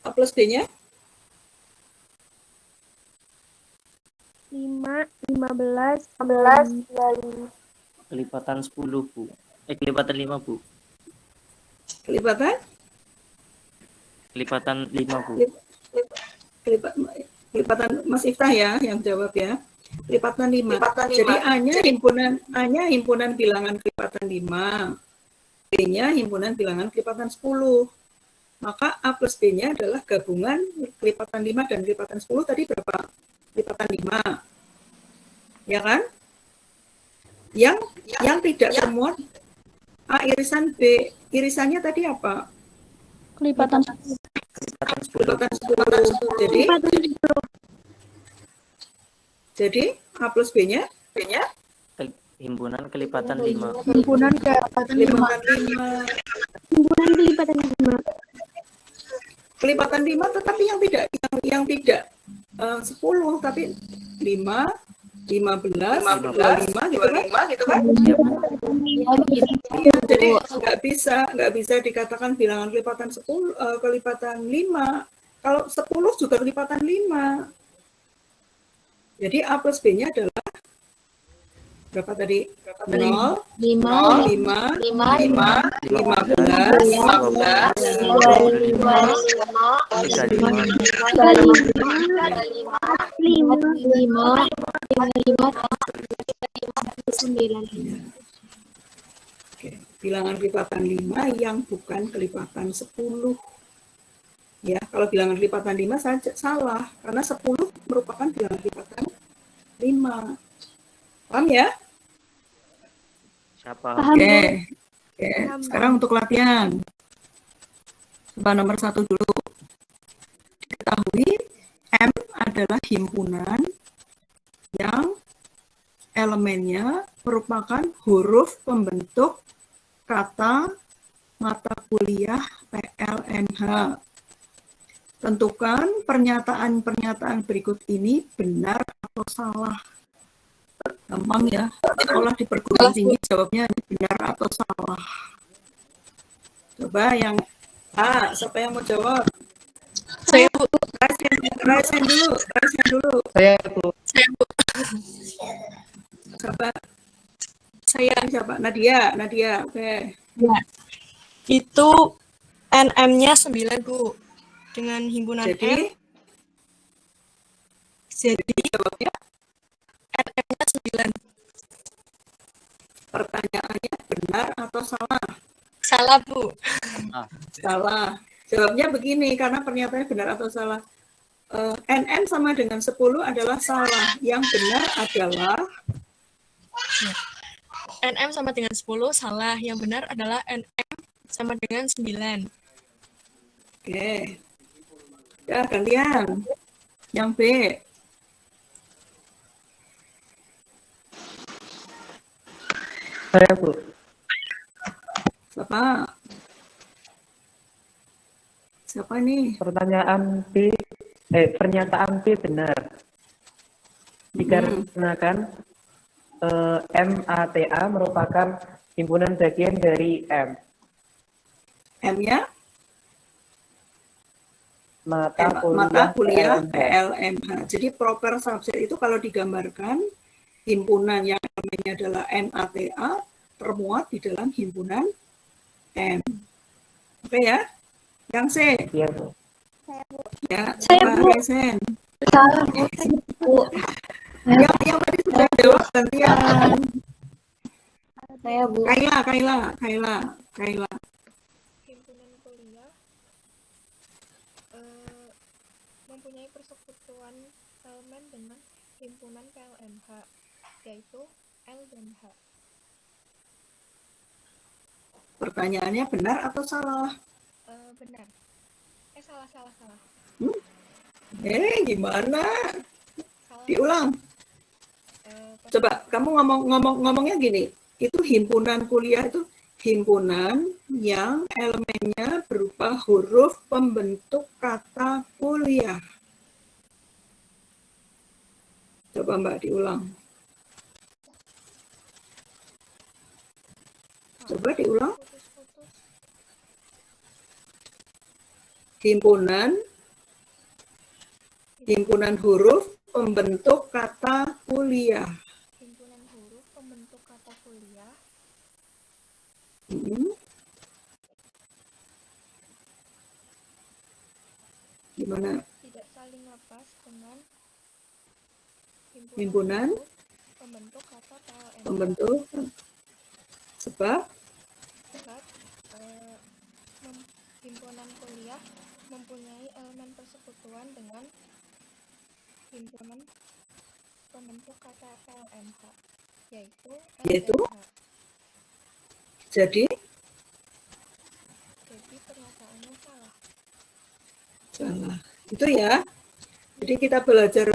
A plus B-nya? 5, 15, 25. Kelipatan 10, Bu. Kelipatan 5, Bu. Kelipatan? Kelipatan 5, Bu. Kelipatan Mas Iftah ya yang jawab ya. Kelipatan 5. Jadi A-nya himpunan bilangan kelipatan 5. B-nya himpunan bilangan kelipatan 10. Maka A plus B-nya adalah gabungan kelipatan 5 dan kelipatan 10 tadi berapa? Kelipatan 5. Ya kan? Yang tidak termuat A irisan B. Irisannya tadi apa? kelipatan Kelipatan 10. Jadi A plus B-nya? Himpunan kelipatan 5. Himpunan kelipatan 5. himpunan kelipatan 5. Kelipatan 5 tetapi yang tidak 10 tapi 5, 15, 25 gitu kan? Jadi nggak bisa dikatakan bilangan kelipatan 10 kelipatan 5. Kalau 10 juga kelipatan 5. Jadi A plus B-nya adalah berapa tadi? 0, 5, 15, 9. Bilangan kelipatan 5 yang bukan kelipatan 10. Ya, kalau bilangan kelipatan 5 saja salah karena 10 merupakan bilangan kelipatan 5. Paham ya? Siapa? Oke. Sekarang untuk latihan. Coba nomor 1 dulu. Diketahui M adalah himpunan yang elemennya merupakan huruf pembentuk kata mata kuliah PLNH. Tentukan pernyataan-pernyataan berikut ini benar atau salah. Gampang ya, sekolah di perguruan tinggi jawabnya benar atau salah. Coba yang A, siapa yang mau jawab? Saya, Bu. Raisen dulu. Saya, Bu. Siapa? Nadia, oke. Ya. Itu NM-nya 9, Bu. Dengan himpunan M. Jadi Jawabnya NM-nya 9. pertanyaannya benar atau salah? Salah, Bu. Salah. Jawabnya begini, karena pernyataannya benar atau salah. NN sama dengan 10 adalah salah. Yang benar adalah NM sama dengan 10, salah. Yang benar adalah NM sama dengan 9. oke. Ya, gantian. Yang B. Saya, Bu. Siapa nih? Pernyataan B benar. Dikarenakan MATA merupakan himpunan bagian dari M. M-nya? Mata kuliah PLNH. Jadi proper subject itu kalau digambarkan himpunan yang namanya adalah MATA termuat di dalam himpunan M. Oke ya? Yang C. Iya, Bu. Ya, Pak Resen. Yang tadi sudah jawab gantian. Saya, Bu. Kaila. Himpunan kuliah mempunyai persekutuan elemen dengan himpunan PLNH, yaitu L dan H. Pertanyaannya benar atau salah? Benar. Salah. Gimana? Salah. Diulang. Coba kamu ngomongnya gini. Itu himpunan kuliah itu himpunan yang elemennya berupa huruf pembentuk kata kuliah. Coba Mbak diulang. Coba diulang. Himpunan huruf pembentuk kata kuliah. Himpunan huruf pembentuk kata kuliah. Gimana? Tidak saling lepas dengan himpunan pembentuk kata PLN. Pembentuk sebab himpunan kuliah mempunyai elemen persekutuan dengan himpunan pembentuk kata PLMH, yaitu LMH. Jadi pernyataannya salah. Salah. Itu ya. Jadi kita belajar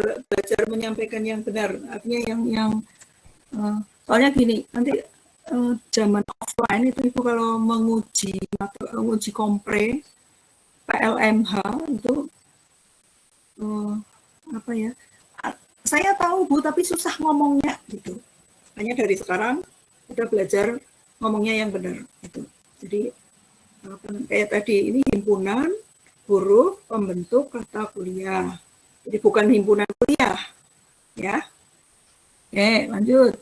menyampaikan yang benar. Artinya yang soalnya gini, nanti zaman offline itu Ibu kalau menguji kompre PLMH itu apa ya? Saya tahu Bu, tapi susah ngomongnya gitu. Hanya dari sekarang kita belajar ngomongnya yang benar itu. Jadi kayak tadi ini himpunan huruf pembentuk kata kuliah. Jadi bukan himpunan kuliah, ya. Oke, lanjut.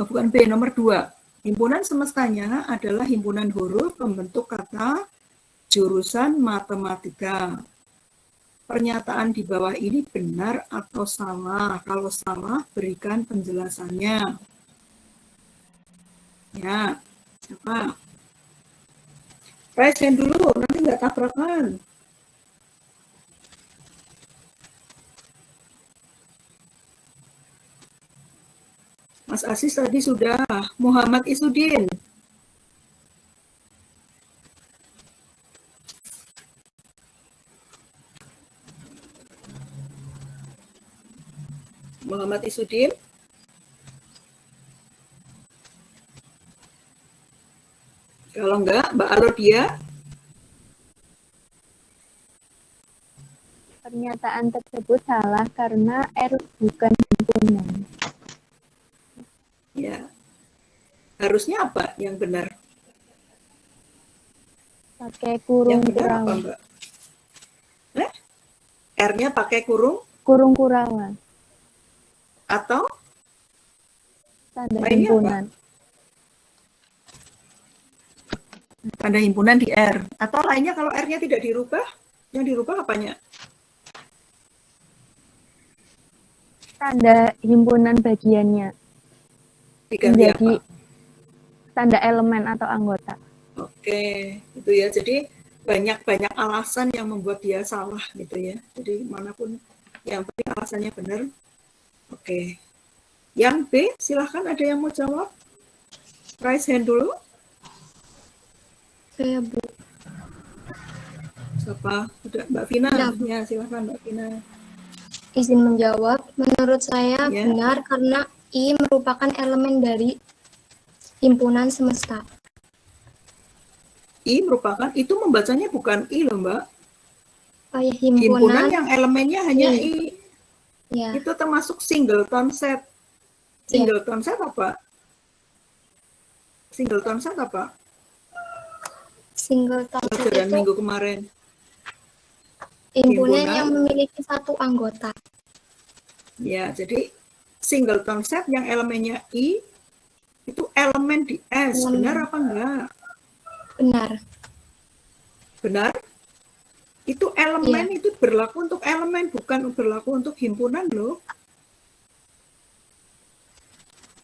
Bukan B, nomor 2. Himpunan semestanya adalah himpunan huruf pembentuk kata jurusan matematika. Pernyataan di bawah ini benar atau salah? Kalau salah, berikan penjelasannya. Ya, siapa? Raise hand dulu, nanti nggak tabrakan. Mas Asis tadi sudah. Muhammad Isudin. Muhammad Isudin. Kalau enggak, Mbak Alodia. Pernyataan tersebut salah karena R bukan himpunan. Ya. Harusnya apa yang benar? Pakai kurung yang benar apa, Mbak? R-nya pakai kurung? Kurung kurangan. Atau? Tanda himpunan. Tanda himpunan di R. Atau lainnya kalau R-nya tidak dirubah, yang dirubah apanya? Tanda himpunan bagiannya. Menjadi tanda elemen atau anggota. Oke, itu ya. Jadi banyak alasan yang membuat dia salah gitu ya. Jadi manapun yang penting alasannya benar. Oke. Yang B, silahkan ada yang mau jawab. Raise hand dulu. Saya Bu. Siapa? Udah Mbak Vina. Ya, silahkan Mbak Vina. Izin menjawab. Menurut saya benar karena I merupakan elemen dari himpunan semesta. I merupakan, itu membacanya bukan I loh Mbak. Oh ya, himpunan yang elemennya hanya I. Ya. Itu termasuk singleton set. Singleton set apa? Singleton set apa? Singleton set itu minggu kemarin. Himpunan yang memiliki satu anggota. Ya, jadi singleton set yang elemennya I itu elemen di S. Benar apa enggak? Benar. Benar? Itu elemen itu berlaku untuk elemen, bukan berlaku untuk himpunan loh.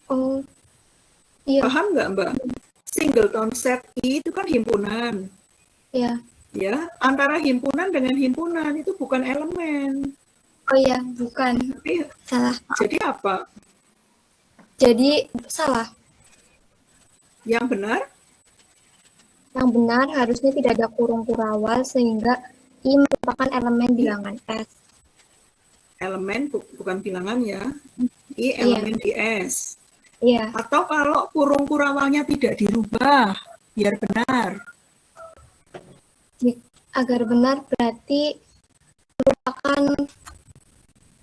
Oh, iya. Paham nggak Mbak? Singleton set I itu kan himpunan. Iya. Ya, antara himpunan dengan himpunan itu bukan elemen. Oh iya, bukan. Tapi, salah. Jadi apa? Jadi salah. Yang benar? Yang benar harusnya tidak ada kurung kurawal sehingga I merupakan elemen bilangan S. Elemen bukan bilangan ya. I Iya. elemen di S. Iya. Atau kalau kurung kurawalnya tidak dirubah, biar benar. Agar benar berarti merupakan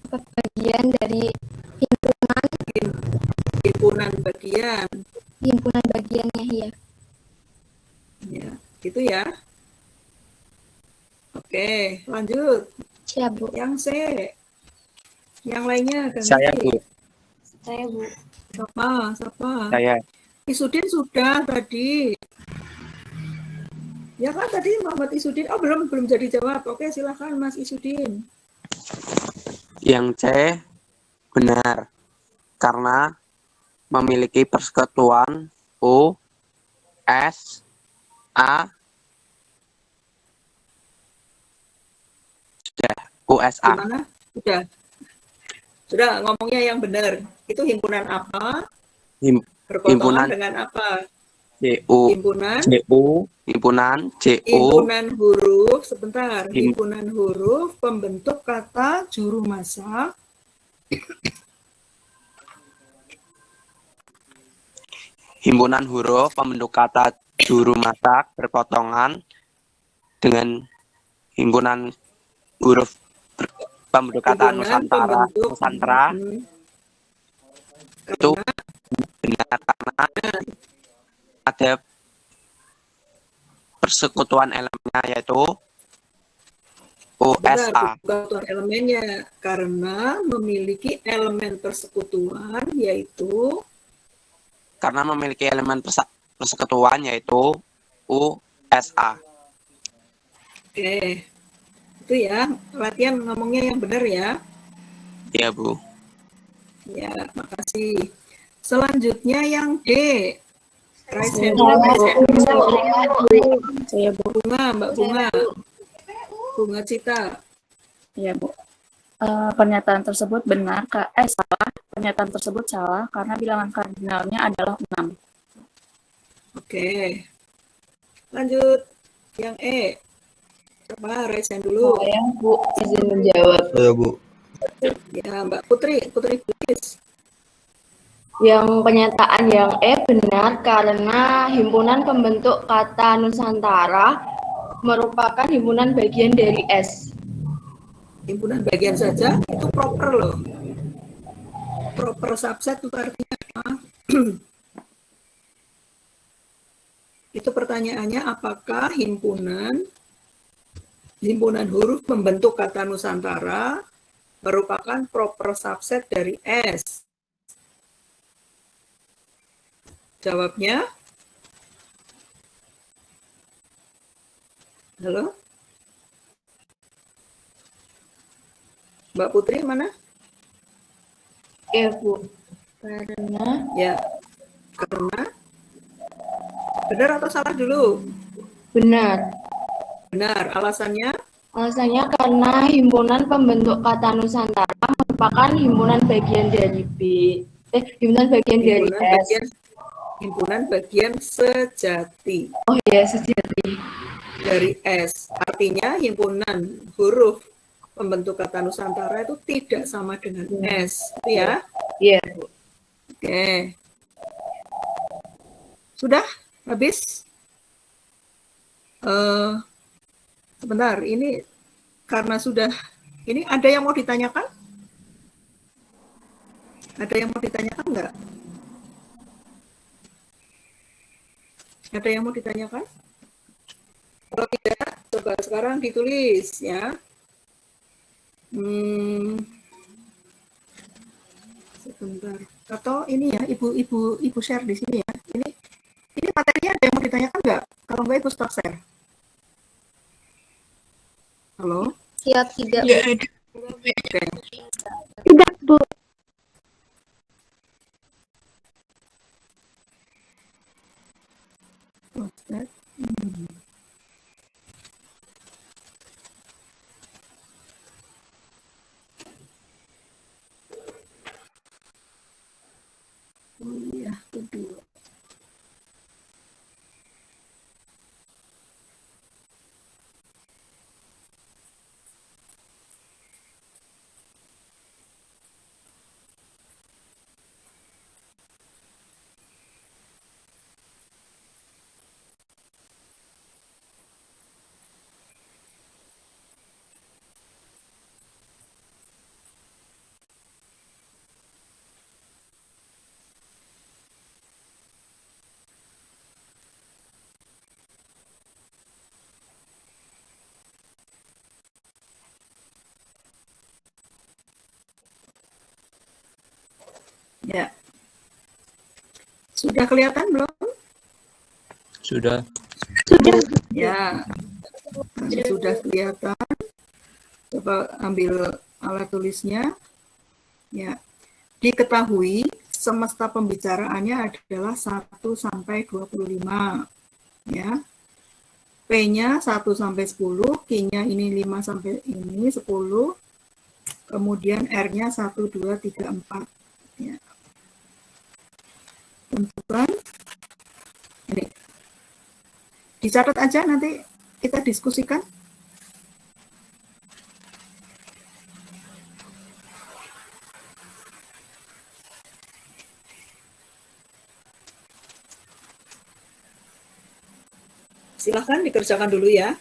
bagian dari himpunan bagian. Himpunan bagiannya ya. Ya, gitu ya. Oke, lanjut. Siap, Bu. Yang C. Yang lainnya ganti. Saya, Bu. Saya, Bu. Siapa? Saya. Isudin sudah tadi. Ya kan tadi Muhammad Isudin. Oh, belum jadi jawab. Oke, silakan Mas Isudin. Yang C benar karena memiliki persekutuan U, S, A, sudah, USA. Gimana? Sudah ngomongnya yang benar. Itu himpunan apa? Berpotongan Himpunan dengan apa? CU. Himpunan Himpunan CU. Himpunan huruf, sebentar. Himpunan huruf pembentuk kata juru masak. Himpunan huruf pembentuk kata juru masak berpotongan dengan himpunan huruf pembentuk kata Nusantara. Itu benar karena ada persekutuan elemennya yaitu USA. Persekutuan elemennya karena memiliki elemen persekutuan yaitu USA. Oke. Itu ya, latihan ngomongnya yang benar ya. Iya, Bu. Ya, makasih. Selanjutnya yang D. Saya, Bu. Mbak Bunga Cita. Ya, Bu. Pernyataan tersebut salah. Pernyataan tersebut salah karena bilangan kardinalnya adalah 6. Oke. Lanjut. Yang E. Coba raise hand dulu. Saya, Bu, izin menjawab. Saya, Bu. Ya, Mbak Putri please. Yang pernyataan yang E benar karena himpunan pembentuk kata Nusantara merupakan himpunan bagian dari S. Himpunan bagian saja itu proper loh. Proper subset itu artinya apa? Itu pertanyaannya apakah himpunan huruf membentuk kata Nusantara merupakan proper subset dari S? Jawabnya? Halo? Mbak Putri mana? Ya, Bu. Karena benar atau salah dulu? Benar. Benar. Alasannya? Alasannya karena himpunan pembentuk kata Nusantara merupakan himpunan bagian dari himpunan bagian dari S. Himpunan bagian sejati. Oh ya, sejati. Dari S. Artinya himpunan huruf pembentuk kata Nusantara itu tidak sama dengan S. Itu ya? Iya, Bu. Oke. Sudah? Habis? Sebentar, ini karena sudah, ini ada yang mau ditanyakan? Ada yang mau ditanyakan enggak? Ada yang mau ditanyakan? Kalau tidak, coba sekarang ditulis ya. Sebentar. Atau ini ya, ibu share di sini ya. Ini materinya ada yang mau ditanyakan enggak? Kalau enggak, ibu stop share. Halo? Siap, tidak. Oke. Tidak, Bu. Kuliah kedua. Ya. Sudah kelihatan belum? Sudah. Sudah. Ya. Sudah kelihatan. Coba ambil alat tulisnya. Ya. Diketahui semesta pembicaraannya adalah 1 sampai 25. Ya. P-nya 1 sampai 10, Q-nya ini 5 sampai ini 10. Kemudian R-nya 1 2 3 4. Ya. Tentukan ini. Dicatat aja, nanti kita diskusikan. Silahkan dikerjakan dulu ya.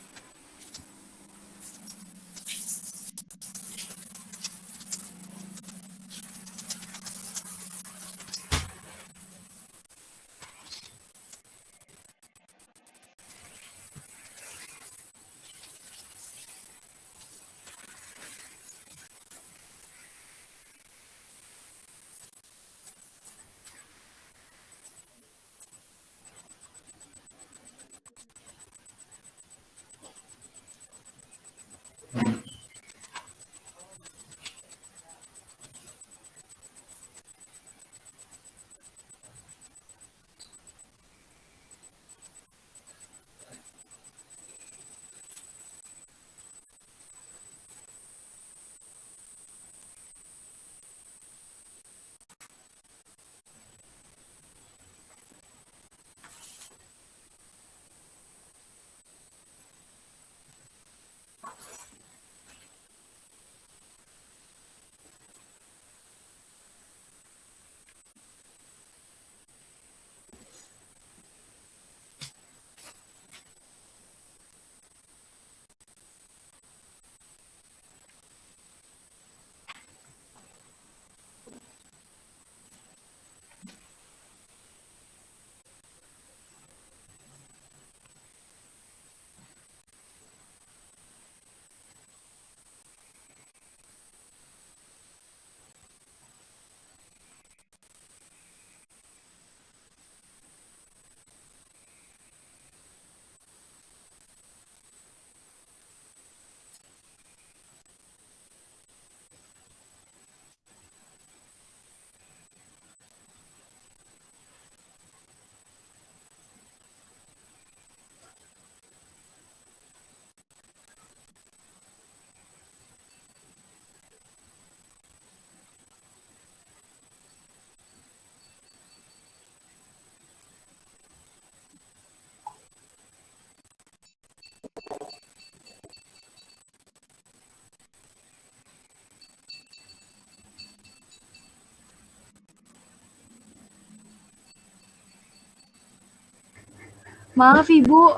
Maaf Ibu,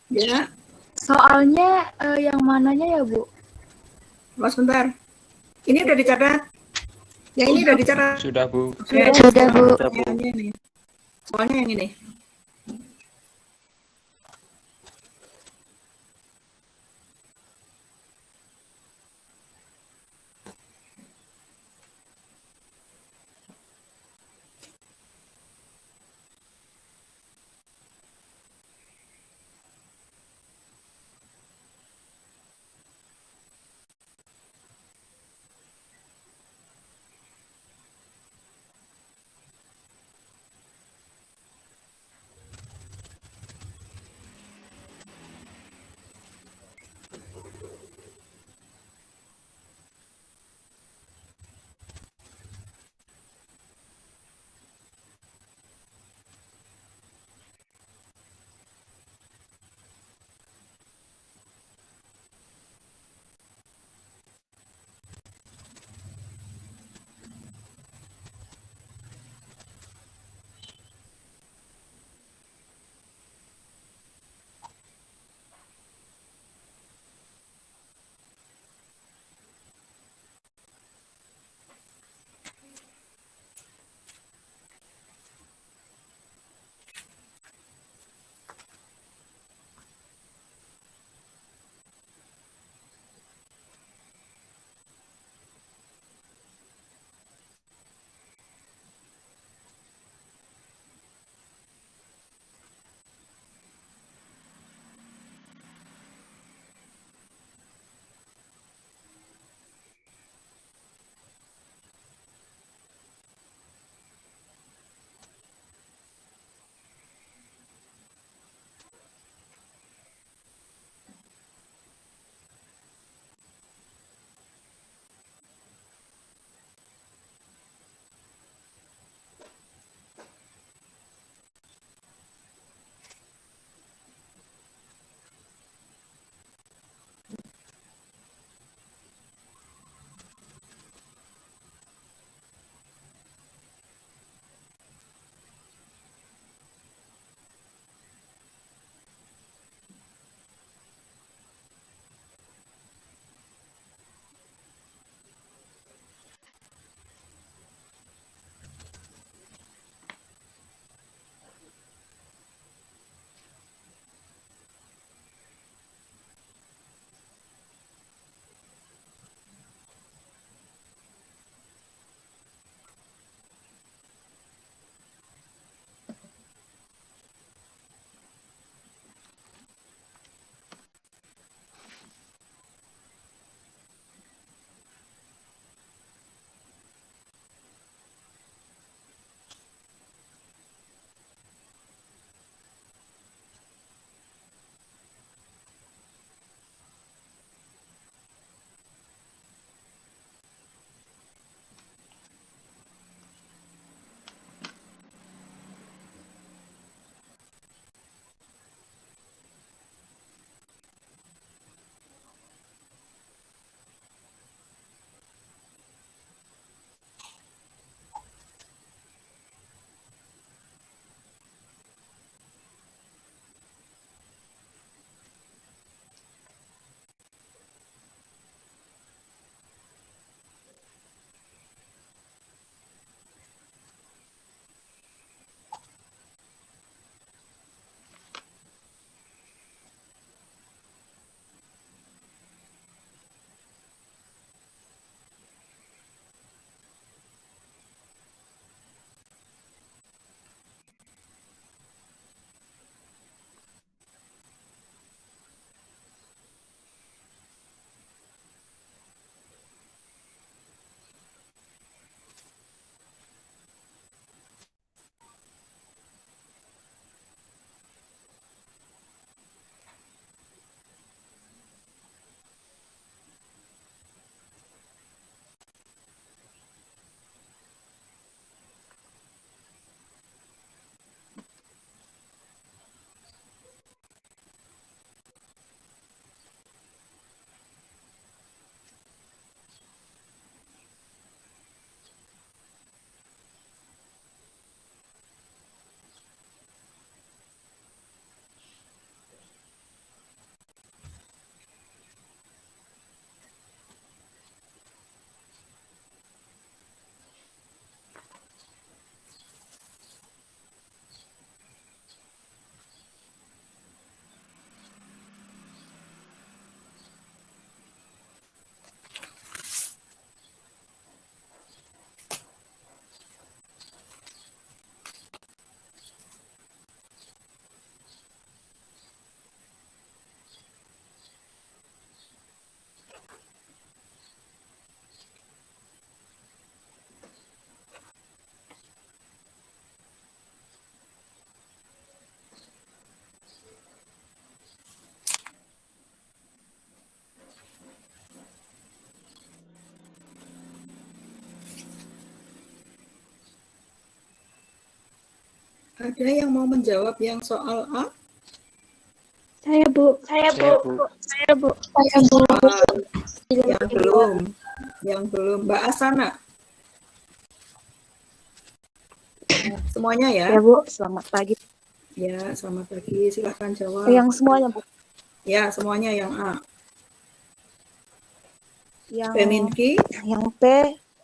Ya, soalnya yang mananya ya Bu? mas sebentar. Ini udah dicatat. Ya ini udah dicatat. Sudah, Bu. Sudah, Bu. Soalnya ini. Soalnya yang ini. Ada yang mau menjawab yang soal A? Saya, Bu. Saya, Bu. Saya, Bu. Yang belum. Mbak Asana. Semuanya ya? Ya, Bu. Selamat pagi. Ya, selamat pagi. Silahkan jawab. Yang semuanya, Bu. Ya, semuanya yang A. Yang P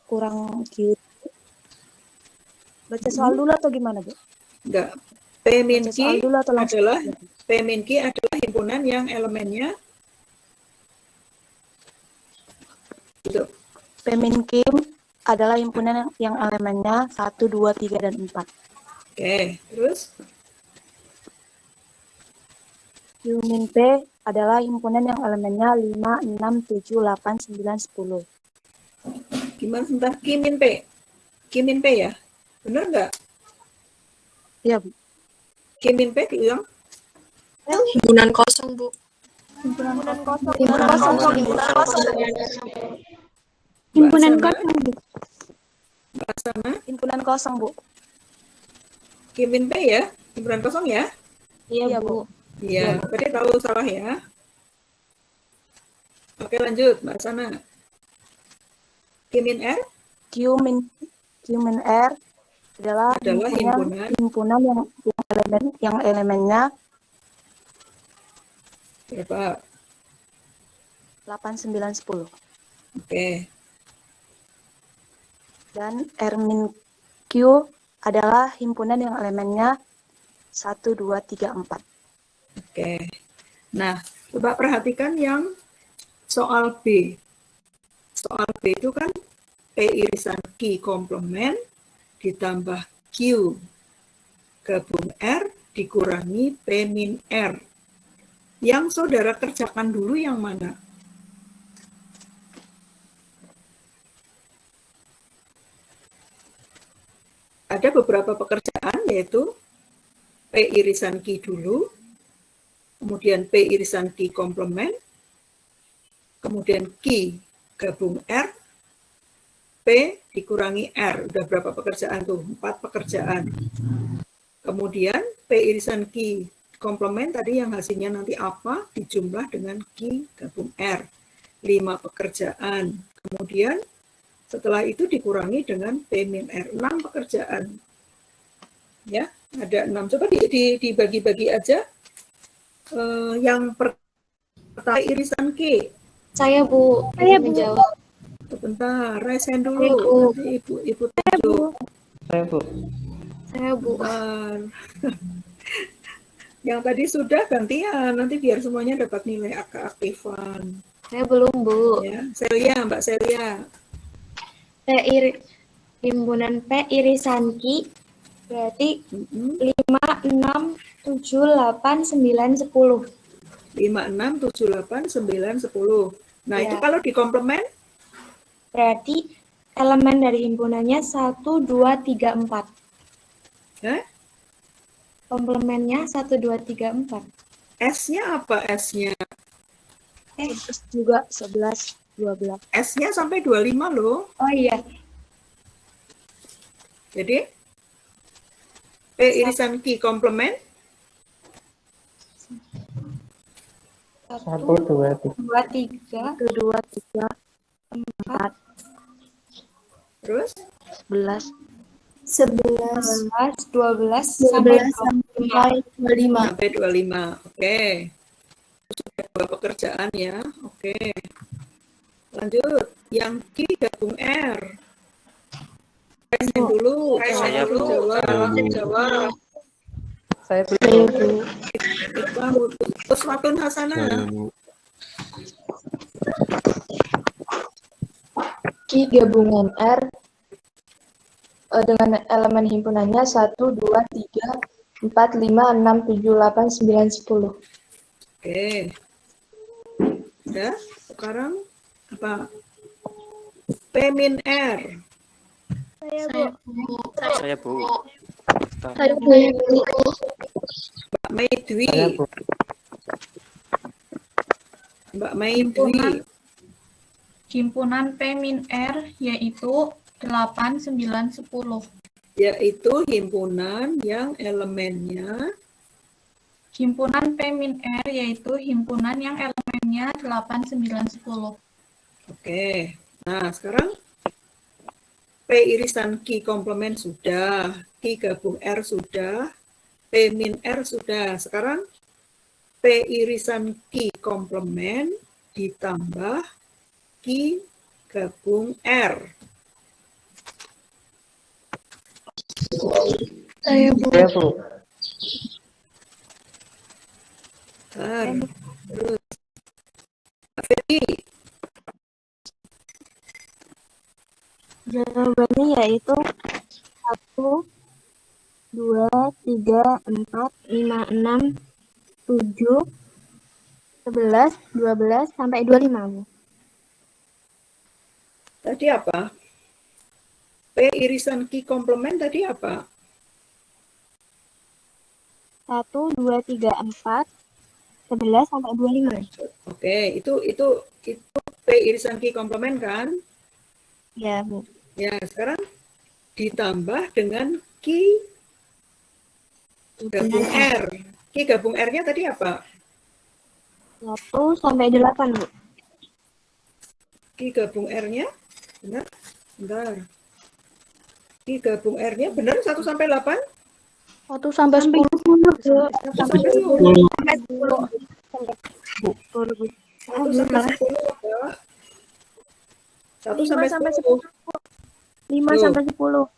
kurang Q. Baca soal dulu atau gimana, Bu? Enggak. P min Q adalah himpunan yang elemennya itu. P min Q adalah himpunan yang elemennya 1, 2, 3, dan 4. Oke, terus? Q min P adalah himpunan yang elemennya 5, 6, 7, 8, 9, 10. Gimana sebentar? Q min P? Q min P ya? Benar nggak? Iya, Bu. Q min P diulang? Himpunan kosong, Bu. Himpunan kosong. Mbak Asana? Himpunan kosong, Bu. Q min P ya? Himpunan kosong ya? Iya, Bu. Iya, tadi tahu salah ya. Oke, lanjut, Mbak Asana. Q min R? Q min R adalah himpunan yang elemennya berapa? 8, 9, 10. Oke. Dan R min Q adalah himpunan yang elemennya 1, 2, 3, 4. Oke. Nah, coba perhatikan yang soal B. Soal B itu kan P irisan Q komplement ditambah Q gabung R dikurangi P min R. Yang saudara kerjakan dulu yang mana? Ada beberapa pekerjaan yaitu P irisan Q dulu, kemudian P irisan Q komplement, kemudian Q gabung R, P dikurangi R. Udah berapa pekerjaan tuh? 4 pekerjaan. Kemudian P irisan Q komplement tadi yang hasilnya nanti apa? Dijumlah dengan Q gabung R. 5 pekerjaan. Kemudian setelah itu dikurangi dengan P min R. 6 pekerjaan. Ya, ada 6. Coba dibagi-bagi aja. Yang pertama irisan Q. Saya, Bu. Saya menjawab. Sebentar, resen dulu. Nanti Ibu tunjuk. Saya, Bu. Saya, Bu. Yang tadi sudah gantian, nanti biar semuanya dapat nilai keaktifan. Saya belum, Bu. Ya, Celia, Mbak Celia. Himpunan P irisan Q berarti 5, 6, 7, 8, 9, 10. 5, 6, 7, 8, 9, 10. Nah, Ya. itu kalau dikomplement? Berarti elemen dari himpunannya 1, 2, 3, 4. Komplemennya 1, 2, 3, 4. S-nya apa S-nya? S juga 11, 12. S-nya sampai 25 loh. Oh iya. Jadi, P irisan Q komplement? 1, 2, 3. 2, 3. 4. Terus? 11. 12 sampai 25. Sampai 25. Oke. Sudah 2 pekerjaan ya. Oke. Lanjut. Yang Q gabung R. Resin dulu. Saya, Bu. Jawab. Saya belum. Uswatun hasanah. Q gabungan R dengan elemen himpunannya 1, 2, 3, 4, 5, 6, 7, 8, 9, 10. Oke. Udah, sekarang apa? P min R. Saya, Bu. Saya, Bu. Mbak Mei Dwi. Saya, Bu. Mbak Mei Dwi. Himpunan P min R yaitu 8, 9, 10. Yaitu himpunan yang elemennya himpunan P min R yaitu himpunan yang elemennya 8, 9, 10. Oke. Nah, sekarang P irisan Q komplement sudah, Q gabung R sudah, P min R sudah. Sekarang P irisan Q komplement ditambah Q gabung R. Saya Bu. Saya Bu. Terus. Ferdi. Jawabannya yaitu 1, 2, 3, 4, 5, 6, 7, 11, 12, sampai 25, Bu. Tadi apa? P irisan Q komplement tadi apa? 1, 2, 3, 4, 11, sampai 25. Oke, itu P irisan Q komplement kan? Ya, Bu. Ya, sekarang ditambah dengan Q gabung R. Q gabung R-nya tadi apa? 1 sampai 8, Bu. Q gabung R-nya benar? Bentar. Q gabung R-nya benar 1 sampai 8? 1 sampai 10, Bu. 1 sampai 10. Sampai 10. Bu. 1 sampai 10 apa? 1 sampai 10. 5 sampai 10.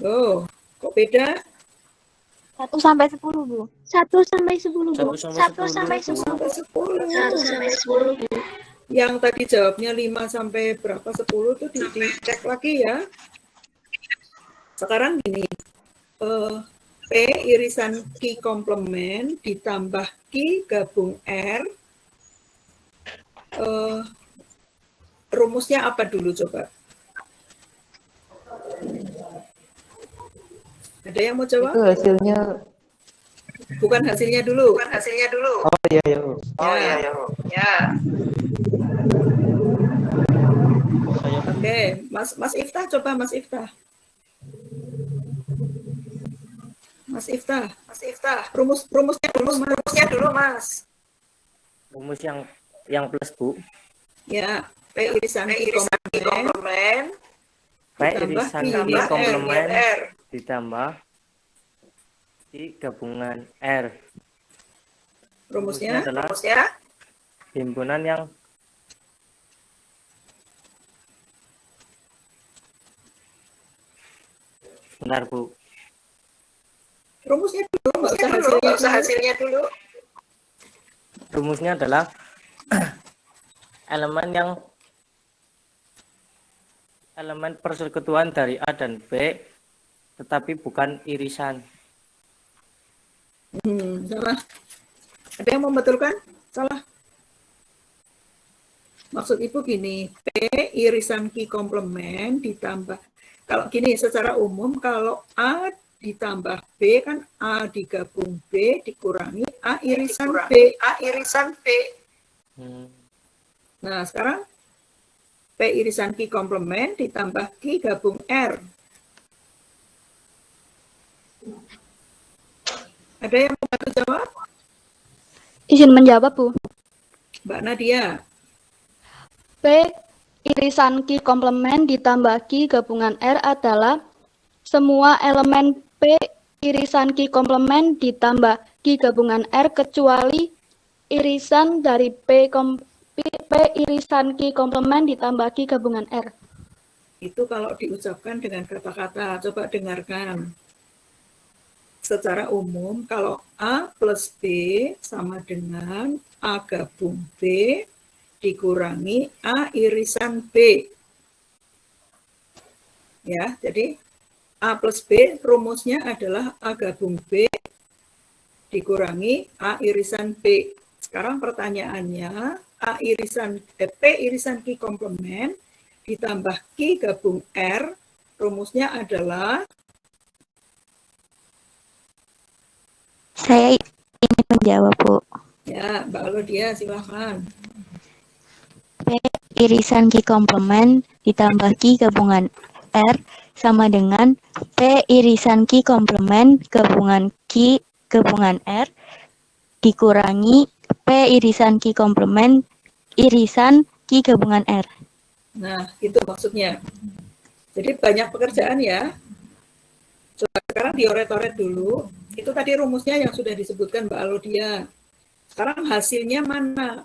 Oh, kok beda? 1 sampai 10, Bu. 1 sampai 10, Bu. 1 sampai 10. 1 sampai 10, Bu. Yang tadi jawabnya 5 sampai berapa 10 itu dicek lagi ya. Sekarang gini. P irisan Q komplement ditambah Q gabung R. Rumusnya apa dulu coba? Ada yang mau jawab? Itu hasilnya. Bukan hasilnya dulu. Bukan hasilnya dulu. Oh iya ya. Oh iya ya. Ya. Oke, Mas Iftah coba Mas Iftah. Mas Iftah. Rumusnya dulu Mas. Rumus yang plus, Bu. Ya, P irisan Q komplement P irisan Q komplement ditambah Q gabungan R. Rumusnya adalah himpunan yang benar, Bu. Rumusnya dulu, nggak usah hasilnya dulu. Rumusnya adalah elemen persekutuan dari A dan B tetapi bukan irisan. Salah. Ada yang membetulkan? Salah. Maksud Ibu gini, P irisan Q komplement ditambah, kalau gini secara umum kalau A ditambah B kan A digabung B dikurangi A irisan B. Nah, sekarang P irisan Q komplement ditambah Q gabung R. Ada yang mau bantu jawab? Izin menjawab, Bu. Mbak Nadia. P irisan Q komplement ditambah Q gabungan R adalah semua elemen P irisan Q komplement ditambah Q gabungan R kecuali irisan dari P irisan Q komplement ditambah Q gabungan R. Itu kalau diucapkan dengan kata-kata, coba dengarkan. Secara umum, kalau A plus B sama dengan A gabung B dikurangi A irisan B. Ya, jadi A plus B rumusnya adalah A gabung B dikurangi A irisan B. Sekarang pertanyaannya, P irisan Q komplement ditambah Q gabung R, rumusnya adalah? Saya ingin menjawab, Bu. Ya, Mbak Laudia, silakan. P irisan Q komplement ditambah Q gabungan R sama dengan P irisan Q komplement gabungan Q gabungan R dikurangi P irisan Q komplement irisan Q gabungan R. Nah, itu maksudnya. Jadi banyak pekerjaan ya. Coba sekarang dioret-oret dulu. Itu tadi rumusnya yang sudah disebutkan Mbak Alodia. Sekarang hasilnya mana?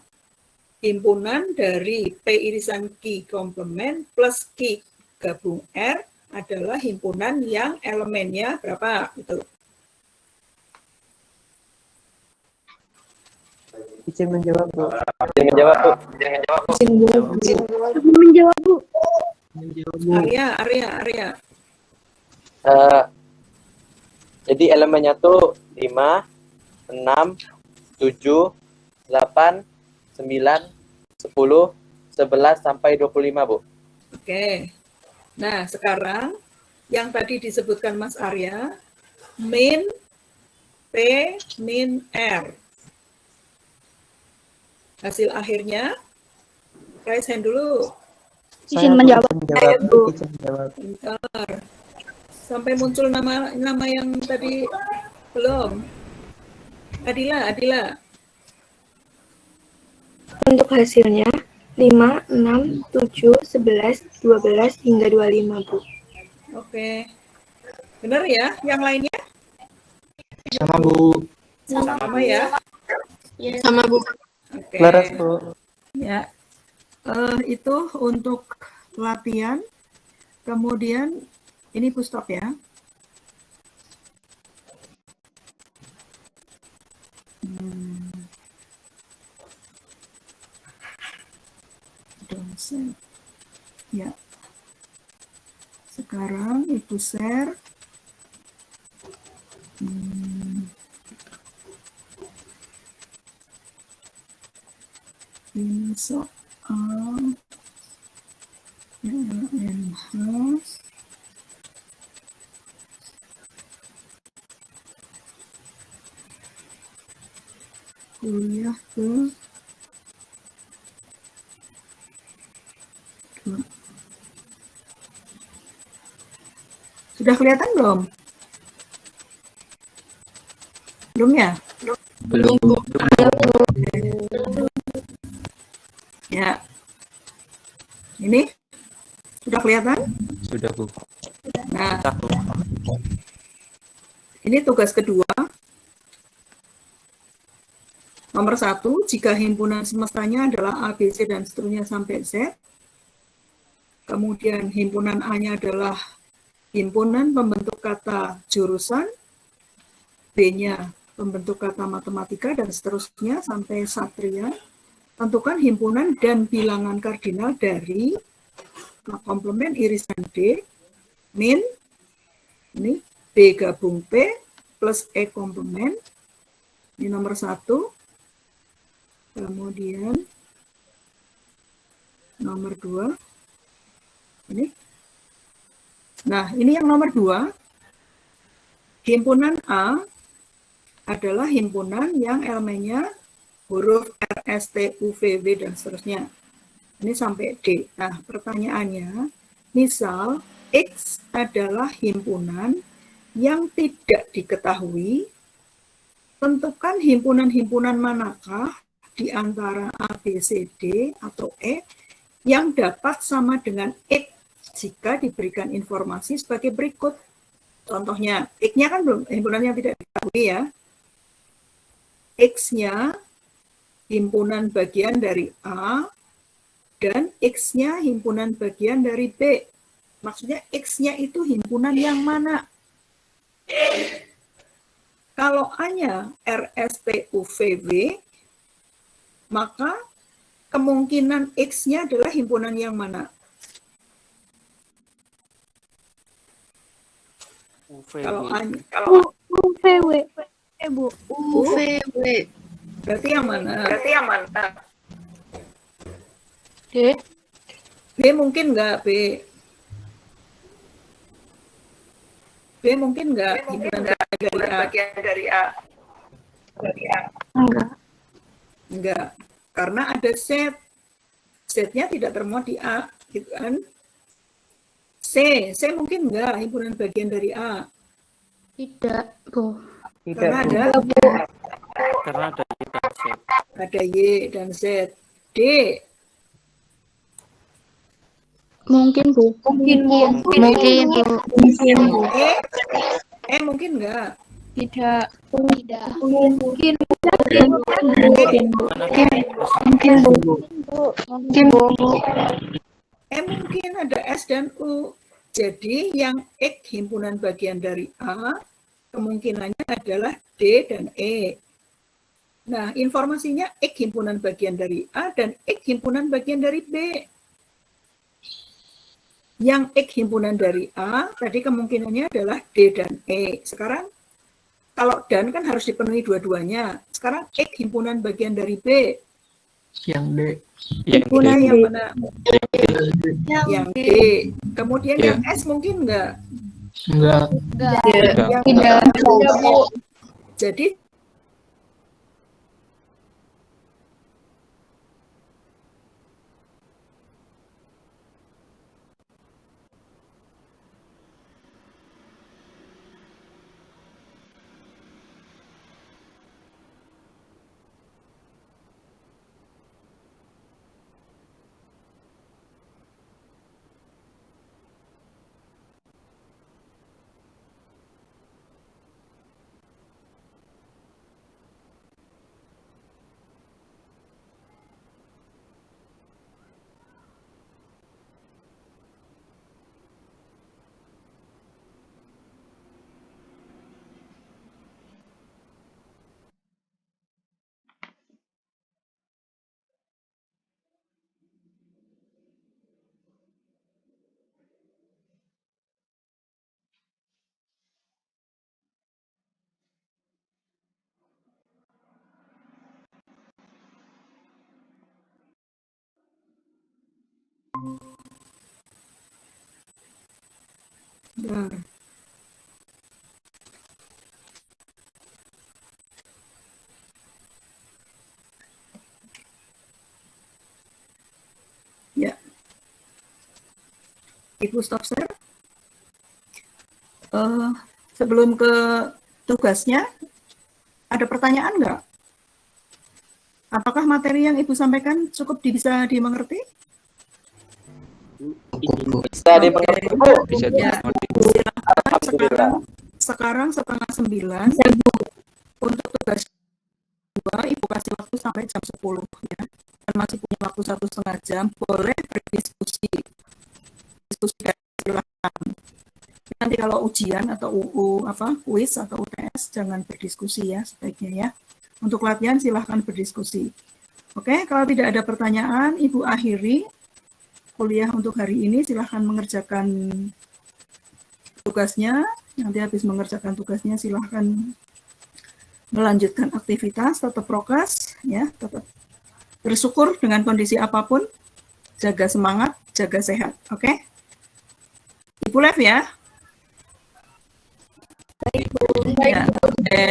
Himpunan dari P irisan Q komplement plus Q gabung R adalah himpunan yang elemennya berapa? Gitu. Izin menjawab, Bu. Izin menjawab, Bu. Izin menjawab, Bu. Arya. Jadi elemennya tuh 5, 6, 7, 8, 9, 10, 11, sampai 25, Bu. Oke. Nah, sekarang yang tadi disebutkan Mas Arya, min P min R. Hasil akhirnya, raise hand dulu. Izin menjawab. Bentar. Sampai muncul nama yang tadi belum. Adila. Untuk hasilnya 5, 6, 7, 11, 12, hingga 25, Bu. Oke. Benar ya? Yang lainnya? Sama, Bu. Sama ya? Sama, Bu. Oke. Laras, Bu. Ya. Itu untuk latihan. Kemudian ini full stop ya. Ya. Sekarang Ibu share. Ini soal LMH kuliah ke sudah kelihatan belum? Belum ya? Belum, Bu. Ya. Ini sudah kelihatan? Sudah, Bu. Nah, ini tugas kedua. Nomor 1, jika himpunan semestanya adalah A, B, C, dan seterusnya sampai Z. Kemudian himpunan A-nya adalah himpunan pembentuk kata jurusan, B-nya pembentuk kata matematika, dan seterusnya sampai satria. Tentukan himpunan dan bilangan kardinal dari komplement irisan D, min, ini B gabung P, plus E komplement. Ini nomor 1. Kemudian nomor 2 ini. Nah, ini yang nomor 2. Himpunan A adalah himpunan yang elemennya huruf R, S, T, U, V, W, dan seterusnya. Ini sampai D. Nah, pertanyaannya, misal X adalah himpunan yang tidak diketahui, tentukan himpunan-himpunan manakah di antara A, B, C, D, atau E yang dapat sama dengan X jika diberikan informasi sebagai berikut. Contohnya, X-nya kan belum, himpunan yang tidak diketahui ya. X-nya himpunan bagian dari A, dan X-nya himpunan bagian dari B. Maksudnya X-nya itu himpunan yang mana? Kalau A-nya R, S, T, U, V, W, maka kemungkinan X-nya adalah himpunan yang mana? Kalau A-nya, UVW, Bu. UVW. Berarti yang mana? D. B mungkin nggak, B? B mungkin nggak himpunan bagian dari A? Enggak. Karena ada set. Setnya tidak termuat di A, gitu kan? Z C mungkin enggak himpunan bagian dari A? Tidak, Bu. Karena ada Karena ada Y dan Z. Ada Y dan Z. D. Mungkin, Bu. Mungkin, Bu. E mungkin enggak? Tidak. Mungkin, mungkin ada S dan U. Jadi yang X himpunan bagian dari A kemungkinannya adalah D dan E. Nah, informasinya X himpunan bagian dari A dan X himpunan bagian dari B. Yang X himpunan dari A tadi kemungkinannya adalah D dan E. Sekarang kalau dan kan harus dipenuhi dua-duanya. Sekarang X himpunan bagian dari B. Yang D. Himpunan yang mana? Yang D. Kemudian yang S mungkin enggak? Enggak. Yang Tidak. Jadi ya. Ibu stop share. Sebelum ke tugasnya, ada pertanyaan nggak? Apakah materi yang Ibu sampaikan cukup bisa dimengerti? Bisa dimengerti, Bu. Bisa Ya, silakan. Sekarang 8:30 untuk tugas 2 Ibu kasih waktu sampai jam 10 ya. Dan masih punya waktu 1,5 jam, boleh berdiskusi. Diskusi silakan. Nanti kalau ujian atau kuis atau UTS jangan berdiskusi ya sebaiknya ya. Untuk latihan silahkan berdiskusi. Oke, kalau tidak ada pertanyaan, Ibu akhiri kuliah untuk hari ini. Silahkan mengerjakan tugasnya. Nanti habis mengerjakan tugasnya silahkan melanjutkan aktivitas, tetap prokes, ya, tetap bersyukur dengan kondisi apapun, jaga semangat, jaga sehat. Oke? Ibu live ya. Ya,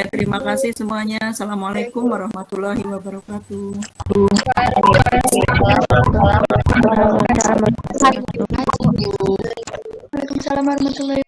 terima kasih semuanya. Assalamualaikum warahmatullahi wabarakatuh. Waalaikumsalam warahmatullahi wabarakatuh.